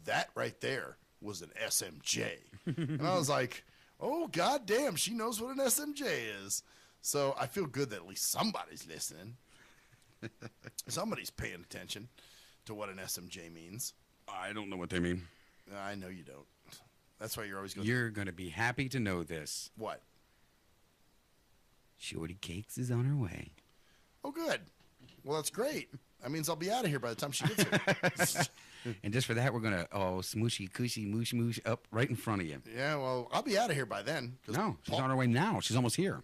that right there was an SMJ. And I was like, oh, goddamn, she knows what an SMJ is. So I feel good that at least somebody's listening. Somebody's paying attention to what an SMJ means. I don't know what they mean. I know you don't. That's why you're always going. You're going to be happy to know this. What? Shorty Cakes is on her way. Oh, good. Well, that's great. That means I'll be out of here by the time she gets here. And just for that, we're going to, smooshy, cushy, moosh, moosh up right in front of you. Yeah, well, I'll be out of here by then. No, she's on her way now. She's almost here.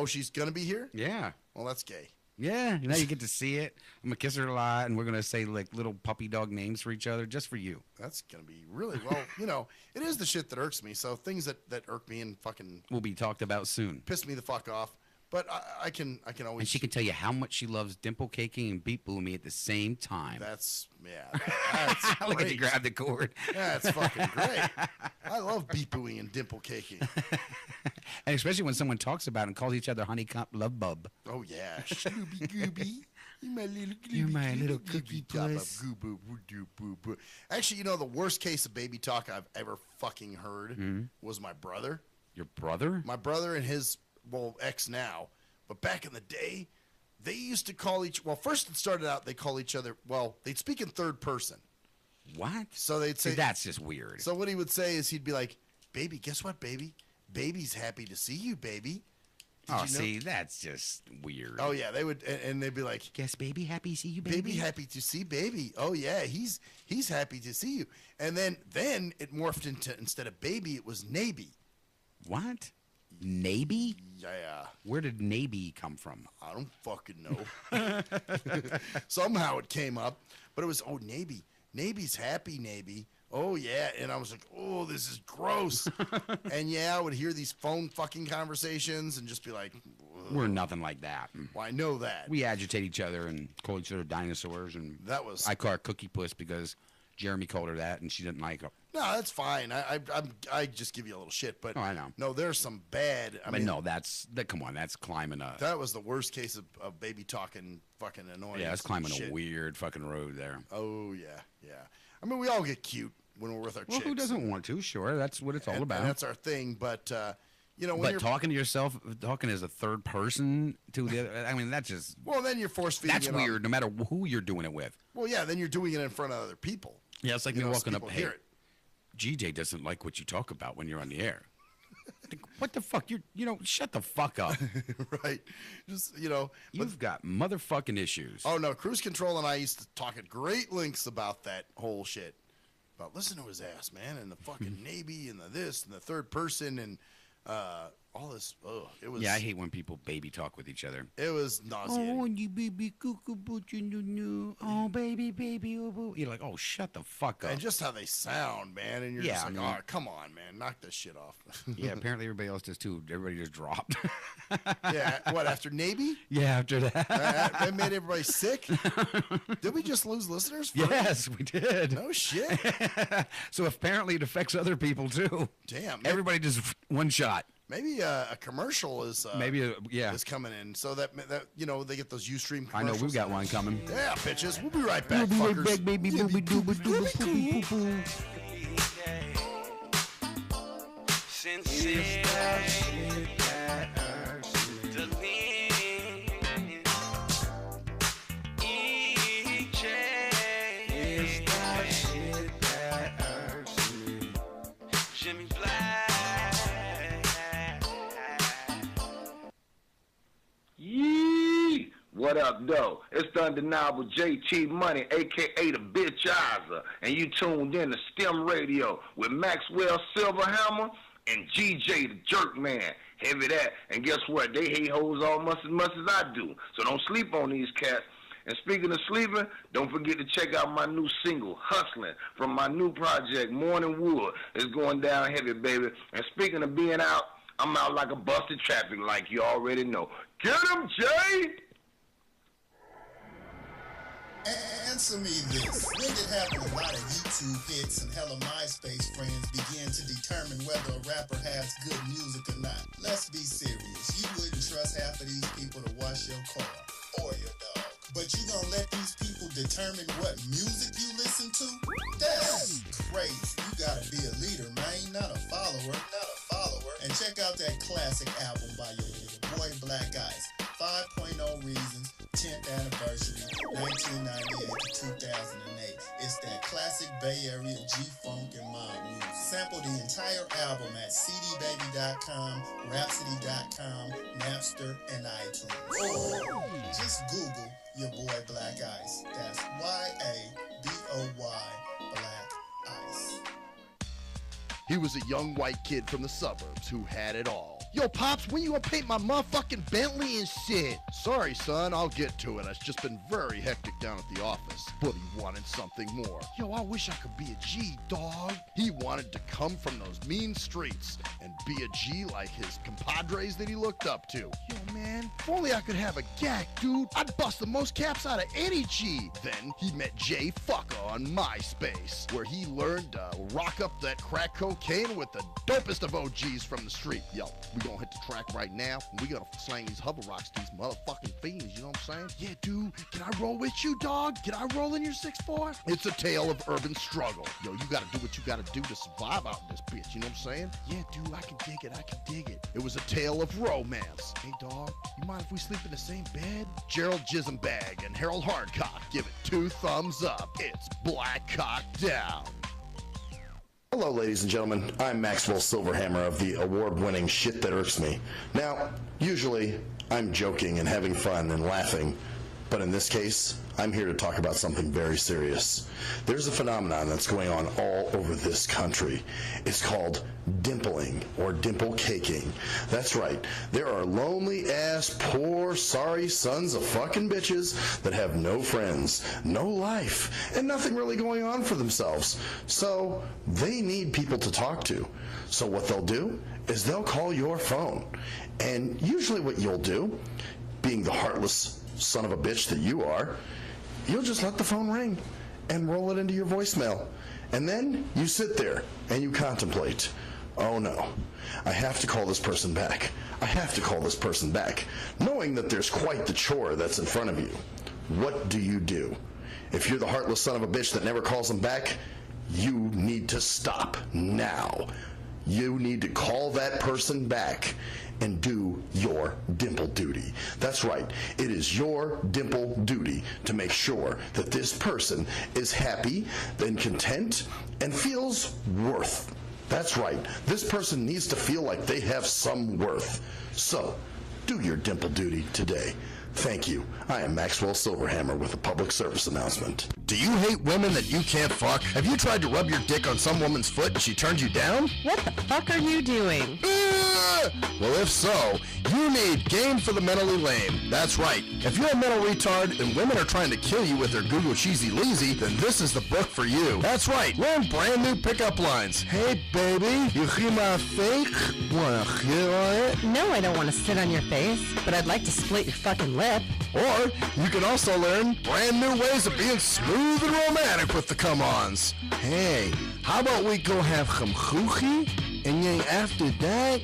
She's going to be here? Yeah. Well, that's gay. Yeah, now you get to see it. I'm going to kiss her a lot, and we're going to say, like, little puppy dog names for each other just for you. That's going to be really, it is the shit that irks me. So things that irk me and fucking... will be talked about soon. Piss me the fuck off But I can always. And she can tell you how much she loves dimple caking and beat booing me at the same time. That's That's Look at you great. grab the cord. That's fucking great. I love beat booing and dimple caking. And especially when someone talks about it and calls each other honeycomb love bub. Oh yeah, Schlooby Gooby. You're my little cookie puss. Actually, the worst case of baby talk I've ever fucking heard was my brother. Your brother? My brother and his, ex now. But back in the day, they used to call first it started out, they call each other, they'd speak in third person. What? So they'd say. See, that's just weird. So what he would say is he'd be like, baby, guess what, baby? Baby's happy to see you, baby. See, that's just weird. Oh, yeah, they would, and they'd be like, guess baby happy to see you, baby? Baby happy to see baby. Oh, yeah, he's happy to see you. And then it morphed into, instead of baby, it was Naby. What? Naby? Yeah. Where did Naby come from? I don't fucking know. Somehow it came up, but it was, Naby. Naby's happy, Naby. Oh, yeah. And I was like, oh, this is gross. And, I would hear these phone fucking conversations and just be like, ugh. We're nothing like that. Well, I know that. We agitate each other and call each other dinosaurs. And I call her Cookie Puss because Jeremy called her that and she didn't like it. No, that's fine. I just give you a little shit. But I know. No, there's some bad. Come on, that's climbing a. That was the worst case of baby talking fucking annoying. Yeah, that's climbing a weird fucking road there. Oh, yeah. I mean, we all get cute when we're with our chicks. Who doesn't want to? Sure, that's what it's all about. And that's our thing. But, when but you're talking to yourself, talking as a third person to the other, I mean, that's just. Well, then you're force feeding. That's weird, no matter who you're doing it with. Well, yeah, then you're doing it in front of other people. Yeah, it's like me walking up. Hey, hear it. GJ doesn't like what you talk about when you're on the air. What the fuck? Shut the fuck up. Right. Just, You've got motherfucking issues. Oh, no. Cruise Control and I used to talk at great lengths about that whole shit. About listen to his ass, man, and the fucking Navy and the this and the third person and all this. Oh, it was. Yeah, I hate when people baby talk with each other. It was nauseating. Oh, you baby cuckoo, oh, baby, oh, you're like, oh, shut the fuck up. And just how they sound, man, and you're just like, oh, come on, man, knock this shit off. Yeah, apparently everybody else does too. Everybody just dropped. Yeah, what, after Navy? Yeah, after that. That made everybody sick? Did we just lose listeners? Yes, we did. No shit. So apparently it affects other people too. Damn. Everybody just one shot. Maybe a commercial is is coming in, so that they get those Ustream commercials. I know we've got one coming. Yeah, bitches. We'll be right back, fuckers. Baby. What up, though? It's the undeniable JT Money, a.k.a. the Bitchizer, and you tuned in to STIM Radio with Maxwell Silverhammer and GJ the Jerk Man. Heavy that, and guess what? They hate hoes almost as much as I do, so don't sleep on these cats. And speaking of sleeping, don't forget to check out my new single, Hustling, from my new project, Morning Wood. It's going down heavy, baby. And speaking of being out, I'm out like a busted traffic light, you already know. Get him, Jay! Answer me this. When did having a lot of YouTube hits and hella MySpace friends begin to determine whether a rapper has good music or not? Let's be serious. You wouldn't trust half of these people to wash your car or your dog. But you gonna let these people determine what music you listen to? That's crazy. You gotta be a leader, man, not a follower. And check out that classic album by your boy Black Ice, 5.0 Reasons, 10th anniversary, 1998 to 2008. It's that classic Bay Area G-Funk and mob music. Sample the entire album at cdbaby.com, rhapsody.com, Napster, and iTunes. Or just Google your boy Black Ice. That's Y-A-B-O-Y, Black Ice. He was a young white kid from the suburbs who had it all. Yo, Pops, when you gonna paint my motherfucking Bentley and shit? Sorry, son, I'll get to it. It's just been very hectic down at the office. But he wanted something more. Yo, I wish I could be a G, dog. He wanted to come from those mean streets and be a G like his compadres that he looked up to. Yo, man, if only I could have a gack, dude. I'd bust the most caps out of any G. Then he met Jay Fucker on MySpace, where he learned to rock up that crack cocaine with the dopest of OGs from the street. Yo, we gonna hit the track right now, and we gotta slang these hover rocks to these motherfucking fiends, you know what I'm saying? Yeah, dude, can I roll with you, dog? Can I roll in your 6'4"? It's a tale of urban struggle. Yo, you gotta do what you gotta do to survive out in this bitch, you know what I'm saying? Yeah, dude, I can dig it. It was a tale of romance. Hey, dog, you mind if we sleep in the same bed? Gerald Jisenbag and Harold Hardcock give it 2 thumbs up. It's Black Cock Down. Hello, ladies and gentlemen. I'm Maxwell Silverhammer of the award-winning Shit That Irks Me. Now, usually, I'm joking and having fun and laughing, but in this case, I'm here to talk about something very serious. There's a phenomenon that's going on all over this country. It's called dimpling or dimple caking. That's right. There are lonely-ass, poor, sorry sons of fucking bitches that have no friends, no life, and nothing really going on for themselves. So they need people to talk to. So what they'll do is they'll call your phone. And usually what you'll do, being the heartless son of a bitch that you are, you'll just let the phone ring and roll it into your voicemail. And then you sit there and you contemplate, oh no, I have to call this person back. I have to call this person back, knowing that there's quite the chore that's in front of you. What do? If you're the heartless son of a bitch that never calls them back, you need to stop now. You need to call that person back and do your dimple duty. That's right. It is your dimple duty to make sure that this person is happy and content and feels worth. That's right. This person needs to feel like they have some worth. So, do your dimple duty today. Thank you. I am Maxwell Silverhammer with a public service announcement. Do you hate women that you can't fuck? Have you tried to rub your dick on some woman's foot and she turned you down? What the fuck are you doing? Well, if so, you need Game for the Mentally Lame. That's right. If you're a mental retard and women are trying to kill you with their Google Cheesy Leezy, then this is the book for you. That's right. Learn brand new pickup lines. Hey, baby, you hear my fake? Wanna hit on it? No, I don't want to sit on your face, but I'd like to split your fucking lip. Or you can also learn brand new ways of being smooth and romantic with the come-ons. Hey, how about we go have some choochie, and then after that,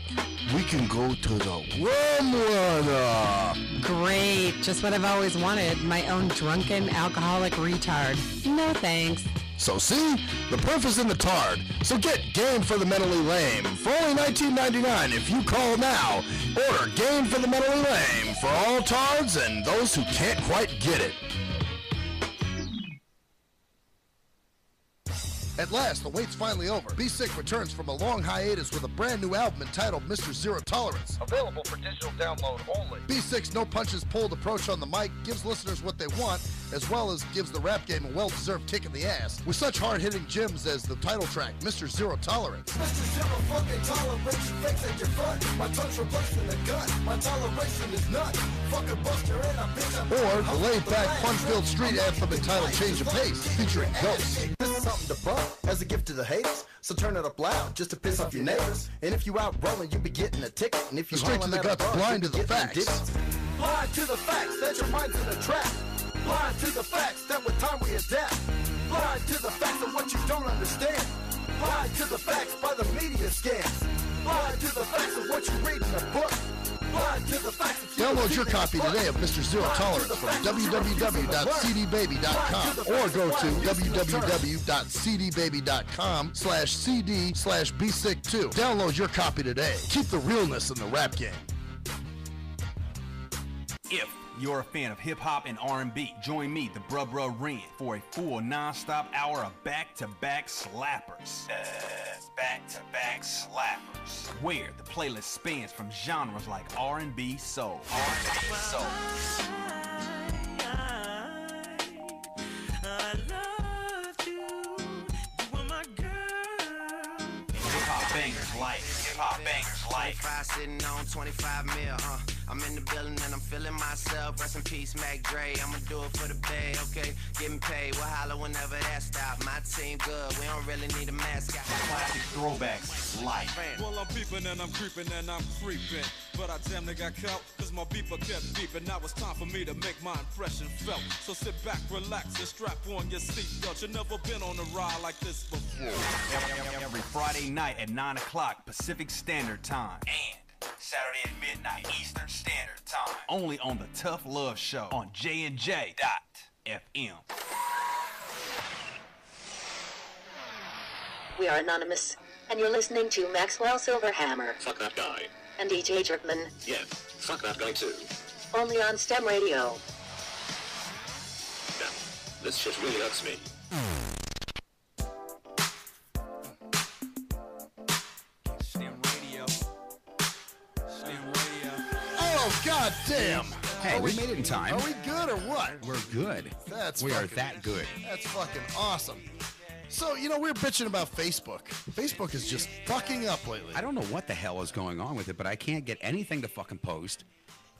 we can go to the warm water. Great, just what I've always wanted, my own drunken alcoholic retard. No thanks. So see, the proof is in the tard. So get Game for the Mentally Lame for only $19.99 if you call now. Order Game for the Mentally Lame for all tards and those who can't quite get it. At last, the wait's finally over. Be Sick returns from a long hiatus with a brand new album entitled Mr. Zero Tolerance. Available for digital download only. Be Sick's no punches pulled approach on the mic gives listeners what they want, as well as gives the rap game a well-deserved kick in the ass, with such hard-hitting gems as the title track, Mr. Zero Tolerance. Mr. Zero fucking tolerance, you fakes at your front. My tongue's replaced in the gun. My toleration is none. Fucking buster and a bitch. Or the laid-back, fun-filled street anthem entitled Change of Pace, featuring Ghost. This is something to bump as a gift to the haters. So turn it up loud just to piss off your neighbors. And if you out rolling, you be getting a ticket. And if you straight to the guts, blind to the facts. Blind to the facts that your mind's in a trap. Blind to the facts that with time we adapt. Blind to the facts of what you don't understand. Blind to the facts by the media scans. Blind to the facts of what you read in a book. Blind to the facts of Download your copy today of Mr. Zero Tolerance from www.cdbaby.com or go to www.cdbaby.com/cd/bsick2. Download your copy today. Keep the realness in the rap game. If you're a fan of hip-hop and R&B, join me, the Bruh Ren, for a full non-stop hour of back-to-back slappers. Back-to-back slappers. Where the playlist spans from genres like R&B, soul. bangers like, hip-hop bangers like. 25 sitting on 25 mil, I'm in the building and I'm feeling myself. Rest in peace, Mac Dre. I'ma do it for the bay, okay? Getting paid, we'll holler whenever that stop. My team good, we don't really need a mascot. Classic throwbacks like. Well, I'm peeping and I'm creeping and I'm creeping. But I damn near got caught, cause my beeper kept beeping. Now it's time for me to make my impression felt. So sit back, relax, and strap on your seatbelt. You've never been on a ride like this before. Every Friday night at 9 o'clock Pacific Standard Time. And Saturday at midnight Eastern Standard Time. Only on the Tough Love Show on JNJ.FM. We are anonymous, and you're listening to Maxwell Silverhammer Fuck that guy. and DJ Jerkman, Yeah, fuck that guy too. only on STEM Radio. Damn, this shit really hurts me. STIM Radio. STIM Radio. Oh, god damn! Hey, we made it in time. Are we good or what? We're good. We are that good. That's fucking awesome. So, you know, we were bitching about Facebook. Facebook is just fucking up lately. I don't know what the hell is going on with it, but I can't get anything to fucking post.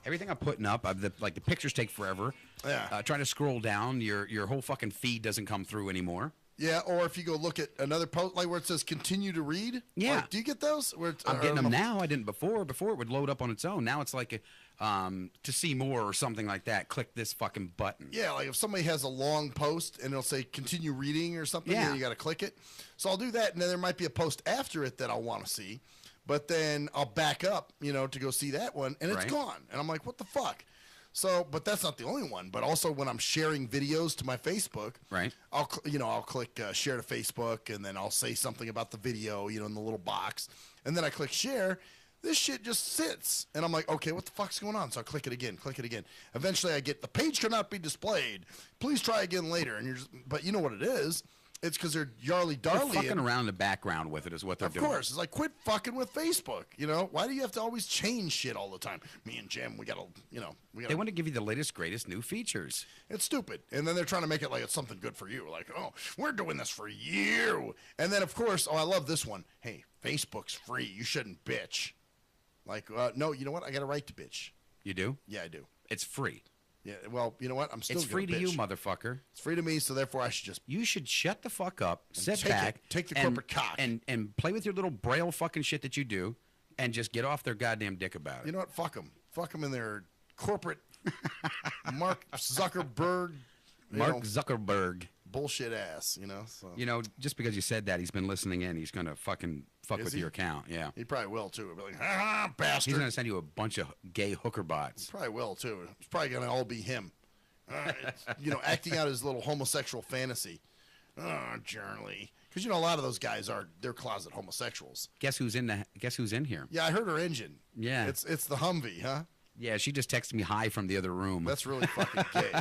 Everything I'm putting up, the pictures take forever. Yeah. Trying to scroll down, your whole fucking feed doesn't come through anymore. Yeah, or if you go look at another post, like where it says continue to read. Yeah. Like, do you get those? Where I'm getting them now. I didn't before. Before it would load up on its own. Now it's like to see more or something like that. Click this fucking button. Yeah, like if somebody has a long post and it'll say continue reading or something, Yeah. then you got to click it. So I'll do that, and then there might be a post after it that I'll want to see. But then I'll back up, you know, to go see that one, and it's Right. gone. And I'm like, what the fuck? So, but that's not the only one. But also when I'm sharing videos to my Facebook, Right. I'll click share to Facebook, and then I'll say something about the video, you know, in the little box, and then I click share. This shit just sits, and I'm like, okay, what the fuck's going on? So I click it again. Eventually, I get the page cannot be displayed. Please try again later. And but you know what it is? It's because they're They're yarly-darly. fucking around in the background with it is what they're Of doing. course, it's like quit fucking with Facebook. You know, why do you have to always change shit all the time? Me and Jim, we gotta. They want to give you the latest, greatest new features. It's stupid, and then they're trying to make it like it's something good for you. Like, oh, we're doing this for you, and then of course, oh, I love this one. Hey, Facebook's free. You shouldn't bitch. Like, no, you know what? I got a right to bitch. You do? Yeah, I do. It's free. Yeah, well, you know what? I'm still. It's free to bitch. you, motherfucker. It's free to me, so therefore I should just. You should shut the fuck up, sit take back, it. Take the and- corporate cock. and play with your little braille fucking shit that you do, and just get off their goddamn dick about it. You know what? Fuck them. Fuck them in their corporate. Mark Zuckerberg. Zuckerberg. Bullshit ass. You know. So. You know, just because you said that, he's been listening in. He's gonna fucking fuck Is with he? your account. Yeah. He probably will too. He'll be like, ha, bastard. He's gonna send you a bunch of gay hooker bots. Probably will too. It's probably gonna all be him. You know, acting out his little homosexual fantasy. Oh, Journey. Because you know a lot of those guys they're closet homosexuals. Guess who's in here? Yeah, I heard her engine. Yeah. It's the Humvee, huh? Yeah, she just texted me hi from the other room. That's really fucking gay.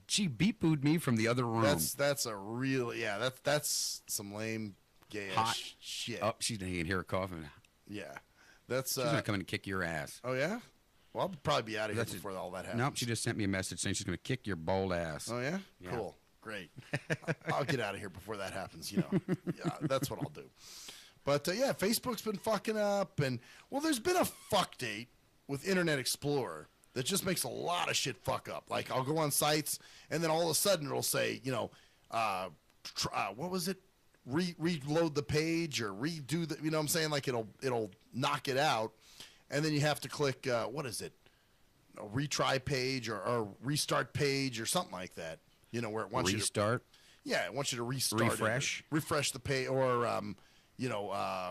She beep-booed me from the other room. That's a really that's some lame gay Hot shit. Oh, you can hear her coughing. Yeah, that's She's gonna come in and kick your ass. Oh yeah. Well, I'll probably be out of here before all that happens. Nope, she just sent me a message saying she's gonna kick your bald ass. Oh yeah? Yeah. Cool. Great. I'll get out of here before that happens, you know. Yeah, that's what I'll do. But yeah, Facebook's been fucking up, and well, there's been a fuck date with Internet Explorer that just makes a lot of shit fuck up. Like I'll go on sites, and then all of a sudden it'll say, you know, what was it? Reload the page or redo the, you know what I'm saying? Like it'll knock it out, and then you have to click what is it? A retry page or restart page or something like that. You know, where it wants Restart? you to. Yeah, it wants you to restart. Refresh? Refresh the page or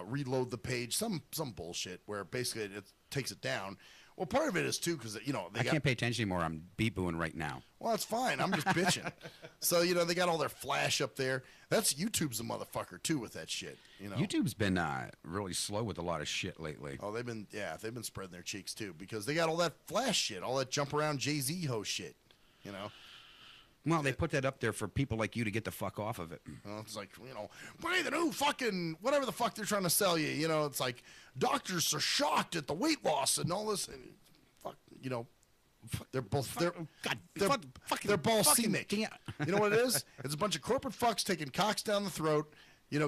reload the page. Some bullshit where basically it takes it down. Well, part of it is too because you know I can't pay attention anymore. I'm beep-booing right now. Well, that's fine. I'm just bitching. So you know they got all their flash up there. That's YouTube's a motherfucker too with that shit. You know, YouTube's been really slow with a lot of shit lately. Oh, they've been spreading their cheeks too because they got all that flash shit, all that jump around Jay-Z ho shit. You know. Well, they put that up there for people like you to get the fuck off of it. Well, it's like, you know, buy the new fucking whatever the fuck they're trying to sell you. You know, it's like doctors are shocked at the weight loss and all this. And fuck, you know, they're balsemic. You know what it is? It's a bunch of corporate fucks taking cocks down the throat,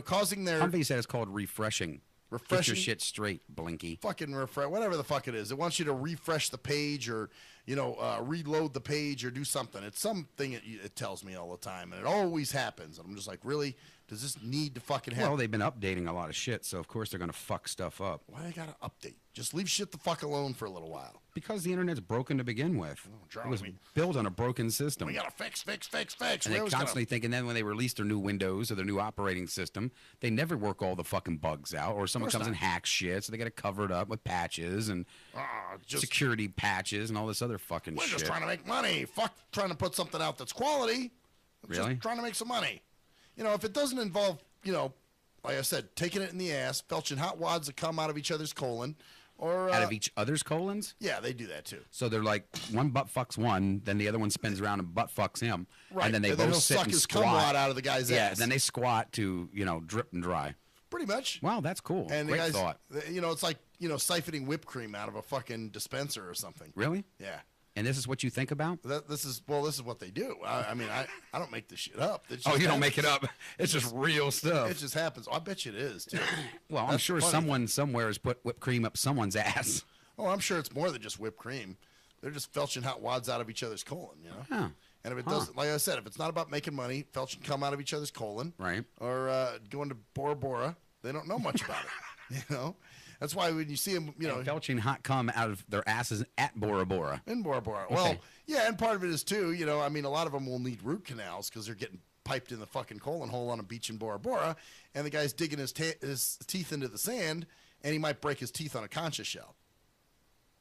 causing their... Somebody said it's called refreshing. Refreshing? Get your shit straight, Blinky. Fucking refresh, whatever the fuck it is. It wants you to refresh the page or, reload the page or do something. It's something it tells me all the time, and it always happens. And I'm just like, really? Does this need to fucking happen? Well, they've been updating a lot of shit, so of course they're going to fuck stuff up. Why they got to update? Just leave shit the fuck alone for a little while. Because the internet's broken to begin with. It was built on a broken system. We got to fix. And they constantly thinking then when they release their new Windows or their new operating system, they never work all the fucking bugs out, or someone comes and hacks shit, so they got to cover it up with patches and security patches and all this other fucking shit. We're just trying to make money. Fuck trying to put something out that's quality. Really? Just trying to make some money. If it doesn't involve, like I said, taking it in the ass, belching hot wads that come out of each other's colon, or out of each other's colons? Yeah, they do that too. So they're like, one butt fucks one, then the other one spins around and butt fucks him. Right. And then they both sit and squat. Cum wad out of the guy's ass. Yeah, then they squat to, drip and dry. Pretty much. Wow, that's cool. And Great the guys, thought. It's like, siphoning whipped cream out of a fucking dispenser or something. Really? Yeah. And this is what you think about? This is what they do. I don't make this shit up. Oh, you don't make it up. It's just real stuff. It just happens. I bet you it is, too. Well, I'm sure someone somewhere has put whipped cream up someone's ass. Oh, I'm sure it's more than just whipped cream. They're just felching hot wads out of each other's colon, Huh. And if it doesn't, like I said, if it's not about making money, felching cum out of each other's colon, right, or going to Bora Bora, they don't know much about it, That's why when you see them, and felching hot cum out of their asses at Bora Bora. In Bora Bora. Okay. Well, yeah, and part of it is, too, a lot of them will need root canals because they're getting piped in the fucking colon hole on a beach in Bora Bora, and the guy's digging his teeth into the sand, and he might break his teeth on a concha shell.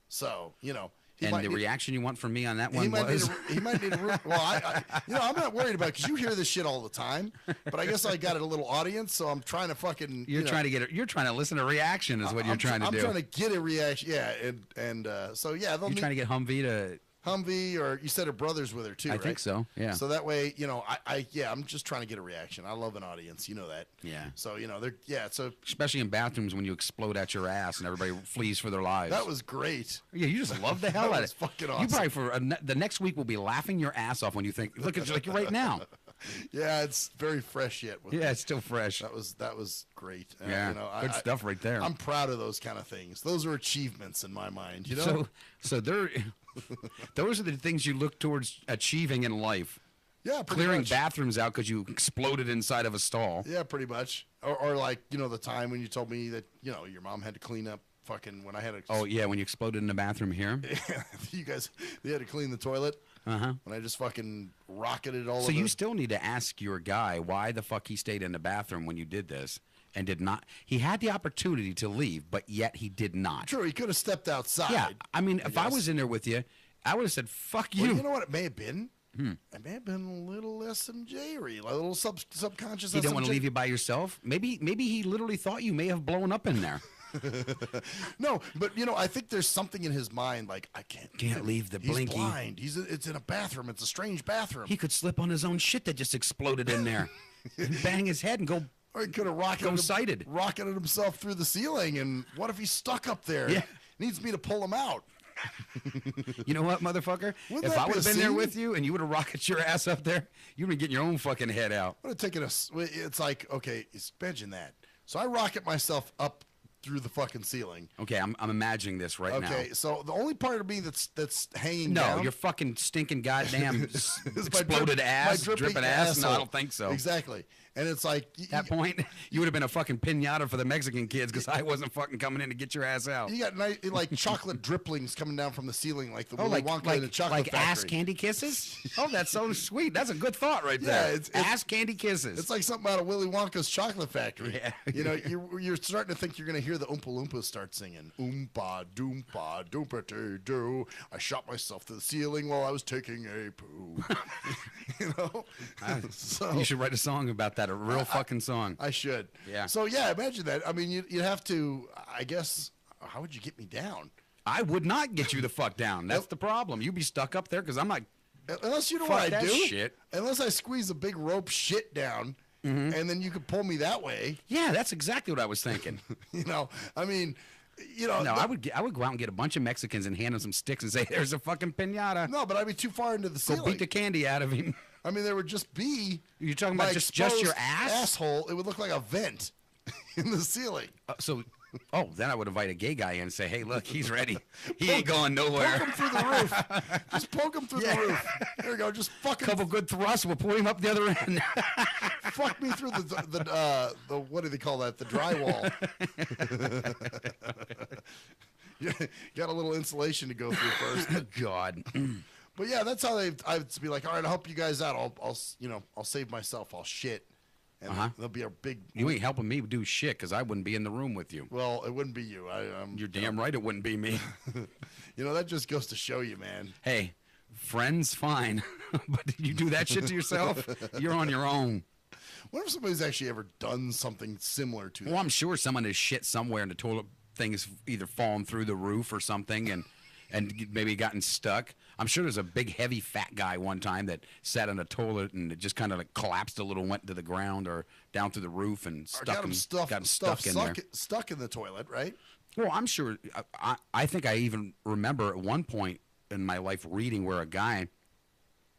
So, And the reaction you want from me on that one he was? Might need a root. Well, I'm not worried about it because you hear this shit all the time. But I guess I got a little audience, so I'm trying to fucking. You're trying to listen to reaction is what you're trying to do. I'm trying to get a reaction, yeah, and so yeah, you're trying to get Humvee, or you said her brother's with her too, right? I think so, yeah. So that way, I'm just trying to get a reaction. I love an audience, you know that. Yeah. So so especially in bathrooms when you explode at your ass and everybody flees for their lives. That was great. Yeah, you just love the hell out of it. Fucking awesome. You probably for the next week will be laughing your ass off when you think, look at you like you're right now. Yeah, it's very fresh yet. Yeah, it's still fresh. That was great. Yeah, good stuff right there. I'm proud of those kind of things. Those are achievements in my mind. So they're those are the things you look towards achieving in life. Yeah, clearing much. Bathrooms out because you exploded inside of a stall. Yeah, pretty much. Or like the time when you told me that your mom had to clean up fucking when I had a. Oh yeah, when you exploded in the bathroom here. You guys, they had to clean the toilet. When I just fucking rocketed all over. So you still need to ask your guy why the fuck he stayed in the bathroom when you did this and did not. He had the opportunity to leave, but yet he did not. True, he could have stepped outside. Yeah, I mean, if I was in there with you, I would have said, fuck you. Well, you know what it may have been? It may have been a little SMJ-y, a little subconscious. He didn't want to leave you by yourself? Maybe he literally thought you may have blown up in there. No, but I think there's something in his mind like I can't leave the He's Blinky. Blind. It's in a bathroom. It's a strange bathroom. He could slip on his own shit that just exploded in there, and bang his head and go. Or he could have rocketed himself through the ceiling. And what if he's stuck up there? Yeah, needs me to pull him out. You know what, motherfucker? If I would have been there with you and you would have rocketed your ass up there, you'd been getting your own fucking head out. Would have taken it's like, okay, imagine that. So I rocket myself up through the fucking ceiling. Okay, I'm imagining this right now. Okay, so the only part of me that's hanging no, down. your fucking stinking goddamn exploded my dripping ass. No, I don't think so. Exactly. And it's like at that point, you would have been a fucking pinata for the Mexican kids because I wasn't fucking coming in to get your ass out. You got nice, like chocolate dripplings coming down from the ceiling, like the Willy Wonka in the chocolate like factory. Ass candy kisses. Oh, that's so sweet. That's a good thought right there. It's ass candy kisses. It's like something out of Willy Wonka's chocolate factory. Yeah. You're starting to think you're going to hear the Oompa Loompas start singing. Oompa doompa doompa doo. I shot myself to the ceiling while I was taking a poo. So you should write a song about that. A real fucking song. I should. Yeah. So yeah, imagine that. I mean, you'd have to. I guess. How would you get me down? I would not get you the fuck down. That's the problem. You'd be stuck up there because I'm like. Unless you know what I do. Shit. Unless I squeeze a big rope shit down, and then you could pull me that way. Yeah, that's exactly what I was thinking. I mean. No, I would go out and get a bunch of Mexicans and hand them some sticks and say, "There's a fucking pinata." No, but I'd be too far into the ceiling. Go beat the candy out of him. I mean, there would just be. You're talking about just your ass? Asshole. It would look like a vent in the ceiling. Then I would invite a gay guy in and say, hey, look, he's ready. He ain't going nowhere. Poke him through the roof. Just poke him through the roof. There we go. Just fucking. Couple good thrusts. We'll pull him up the other end. Fuck me through the what do they call that? The drywall. You got a little insulation to go through first. God. But yeah, that's how I'd be like, all right, I'll help you guys out. I'll save myself. I'll shit. And there'll be a big. You ain't helping me do shit because I wouldn't be in the room with you. Well, it wouldn't be you. You're damn right it wouldn't be me. That just goes to show you, man. Hey, friends, fine. But did you do that shit to yourself? You're on your own. What if somebody's actually ever done something similar to that? Well, I'm sure someone has shit somewhere and the toilet thing has either fallen through the roof or something and maybe gotten stuck. I'm sure there's a big, heavy, fat guy one time that sat on a toilet and it just kind of like collapsed a little, went to the ground or down through the roof and stuck him stuck in there. Stuck in the toilet, right? Well, I'm sure. I think I even remember at one point in my life reading where a guy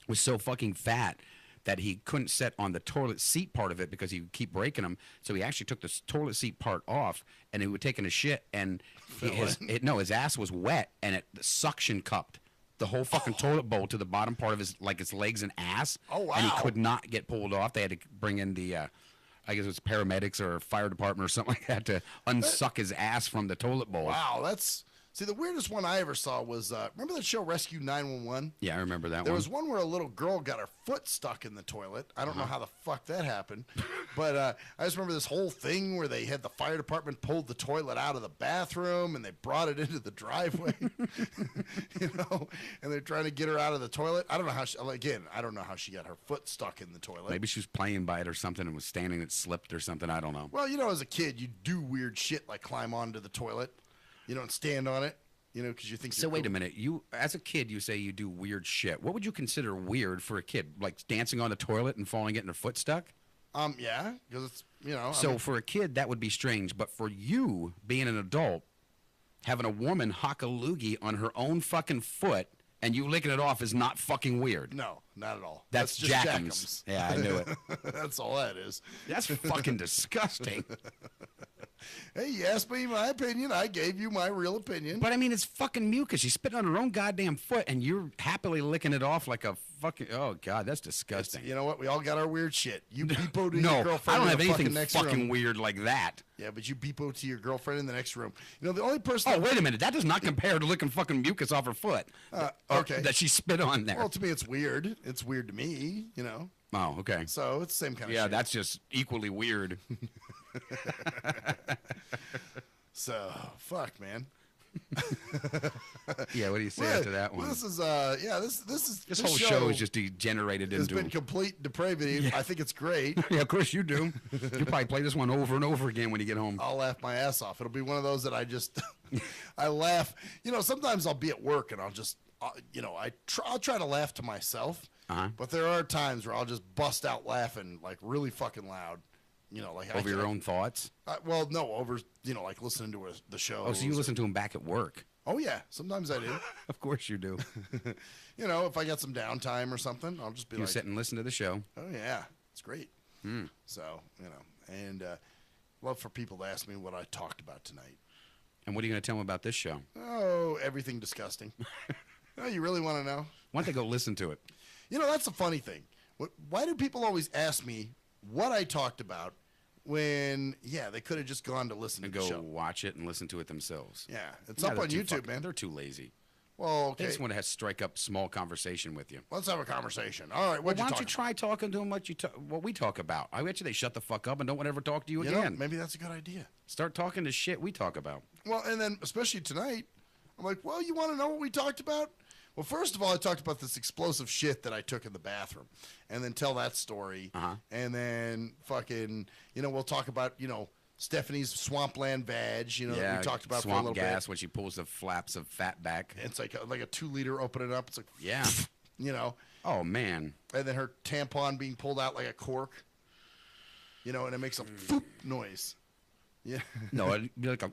was so fucking fat that he couldn't sit on the toilet seat part of it because he would keep breaking them. So he actually took the toilet seat part off, and he would take a shit, and his ass was wet, and it suction cupped the whole fucking toilet bowl to the bottom part of his legs and ass. Oh, wow. And he could not get pulled off. They had to bring in the, I guess it was paramedics or fire department or something like that to unsuck his ass from the toilet bowl. Wow, see, the weirdest one I ever saw was, remember that show Rescue 911? Yeah, I remember that one. There was one where a little girl got her foot stuck in the toilet. I don't know how the fuck that happened. But I just remember this whole thing where they had the fire department pulled the toilet out of the bathroom and they brought it into the driveway. And they're trying to get her out of the toilet. I don't know how I don't know how she got her foot stuck in the toilet. Maybe she was playing by it or something and was standing and slipped or something. I don't know. Well, as a kid, you do weird shit like climb onto the toilet. And stand on it, because you think. So wait a minute. You, as a kid, you say you do weird shit. What would you consider weird for a kid? Like dancing on the toilet and falling, getting their foot stuck? Yeah, because it's So for a kid, that would be strange. But for you, being an adult, having a woman hock a loogie on her own fucking foot and you licking it off is not fucking weird. No, not at all. That's just jackums. Yeah, I knew it. That's all that is. That's fucking disgusting. Hey, you asked me my opinion. I gave you my real opinion. But I mean, it's fucking mucus. She's spitting on her own goddamn foot, and you're happily licking it off like a fucking. Oh God, that's disgusting. You know what? We all got our weird shit. You beepo to your No, girlfriend. I don't in have the anything next fucking room. weird like that. Yeah, but you beepo to your girlfriend in the next room. The only person. Oh, wait a minute. That does not compare to licking fucking mucus off her foot. Okay. That she spit on there. Well, to me, it's weird. It's weird to me. Oh, okay. So it's the same kind of shit. Yeah, that's just equally weird. So, fuck, man. Yeah, what do you say after that one? This is this whole show is just degenerated into. It's into. been complete depravity. Yeah. I think it's great. Yeah, of course you do. You'll probably play this one over and over again when you get home. I'll laugh my ass off. It'll be one of those that I laugh. Sometimes I'll be at work and I'll just, I'll try to laugh to myself. But there are times where I'll just bust out laughing like really fucking loud. Over your own thoughts? Well, no, over, like listening to the show. Oh, so you listen to them back at work? Oh, yeah. Sometimes I do. Of course you do. If I got some downtime or something, I'll just be You sit and listen to the show. Oh, yeah. It's great. So, and love for people to ask me what I talked about tonight. And what are you going to tell them about this show? Oh, everything disgusting. Oh, you really want to know? Why don't they go listen to it? That's the funny thing. Why do people always ask me what I talked about when, they could have just gone to listen to the show. Go watch it and listen to it themselves. Yeah, it's up on YouTube, man. They're too lazy. Well, okay. They just want to strike up small conversation with you. Let's have a conversation. All right, why don't you try talking to them what we talk about? I bet you they shut the fuck up and don't want to ever talk to you again. Maybe that's a good idea. Start talking the shit we talk about. Well, and then especially tonight, I'm like, well, you want to know what we talked about? Well, first of all, I talked about this explosive shit that I took in the bathroom, and then tell that story, and then fucking, we'll talk about, Stephanie's swampland vag, that we talked about for a little bit. Swamp gas when she pulls the flaps of fat back. It's like a 2-liter, open it up. It's like, yeah, Oh man. And then her tampon being pulled out like a cork, and it makes a foop noise. Yeah. No, it'd be like a.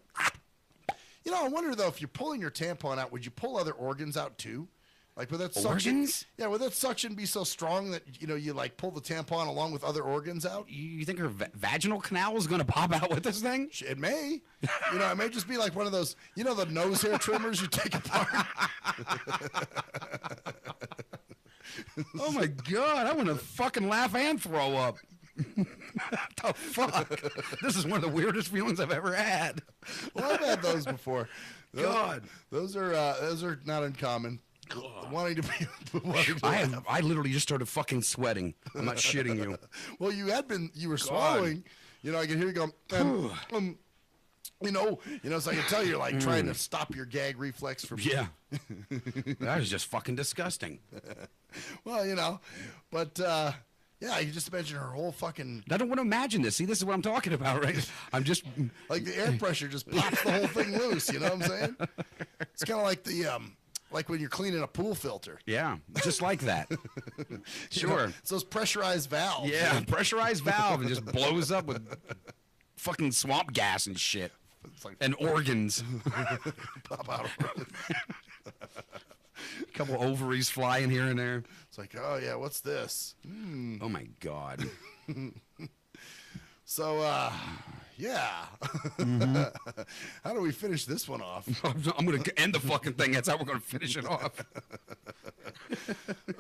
I wonder, though, if you're pulling your tampon out, would you pull other organs out, too? Like, would that suction? Organs? Yeah, would that suction be so strong that you like pull the tampon along with other organs out? You think her vaginal canal is going to pop out with this thing? It may. It may just be like one of those, the nose hair trimmers you take apart. Oh my God! I want to fucking laugh and throw up. The fuck? This is one of the weirdest feelings I've ever had. Well, I've had those before. God, those are not uncommon. Wanting to be. I literally just started fucking sweating. I'm not shitting you. Well, you were swallowing. I can hear you go. So I can tell you're like trying to stop your gag reflex from. Yeah. That was just fucking disgusting. Well, but. Yeah, you just imagine her whole fucking... I don't want to imagine this. See, this is what I'm talking about, right? I'm just... Like the air pressure just pops the whole thing loose, you know what I'm saying? It's kind of like the... like when you're cleaning a pool filter. Yeah, just like that. Sure. It's those pressurized valves. Yeah, pressurized valve and just blows up with fucking swamp gas and shit. It's like, and organs. Pop out of a couple ovaries flying here and there. It's like, oh yeah, what's this? Oh my God. So, yeah. How do we finish this one off? I'm going to end the fucking thing. That's how we're going to finish it off.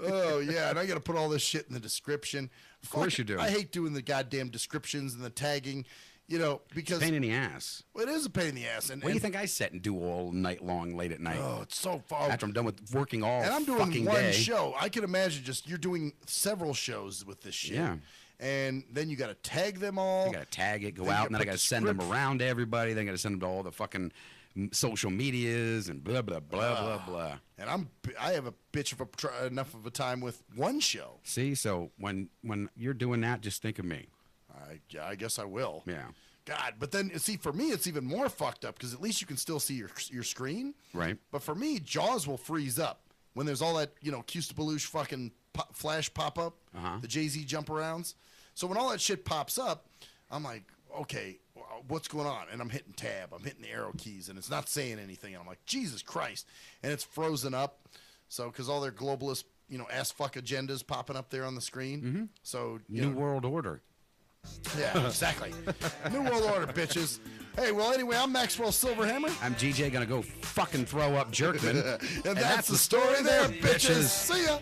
Oh, yeah, and I got to put all this shit in the description. Of course you do. I hate doing the goddamn descriptions and the tagging, because... It's a pain in the ass. Well, it is a pain in the ass. What do you think I sit and do all night long, late at night? Oh, it's so far. After I'm done with working all and I'm doing fucking one day. show. I can imagine you're doing several shows with this shit. Yeah. And then you got to tag them all. I got to tag it, go out, and then I got to send them around to everybody. Then I got to send them to all the fucking social medias and blah, blah, blah, blah, blah. And I have a bitch of enough of a time with one show. See, so when you're doing that, just think of me. I guess I will. Yeah. God, but then, see, for me, it's even more fucked up because at least you can still see your screen. Right. But for me, JAWS will freeze up when there's all that, Custabeloosh fucking flash pop up, the Jay-Z jump arounds. So when all that shit pops up, I'm like, okay, what's going on? And I'm hitting tab. I'm hitting the arrow keys, and it's not saying anything. And I'm like, Jesus Christ. And it's frozen up. So, because all their globalist, ass fuck agendas popping up there on the screen. Mm-hmm. So, New World Order. Yeah, exactly. New World Order, bitches. Hey, well, anyway, I'm Maxwell Silverhammer. I'm GJ, gonna go fucking throw up Jerkman. and that's the story there, bitches. See ya.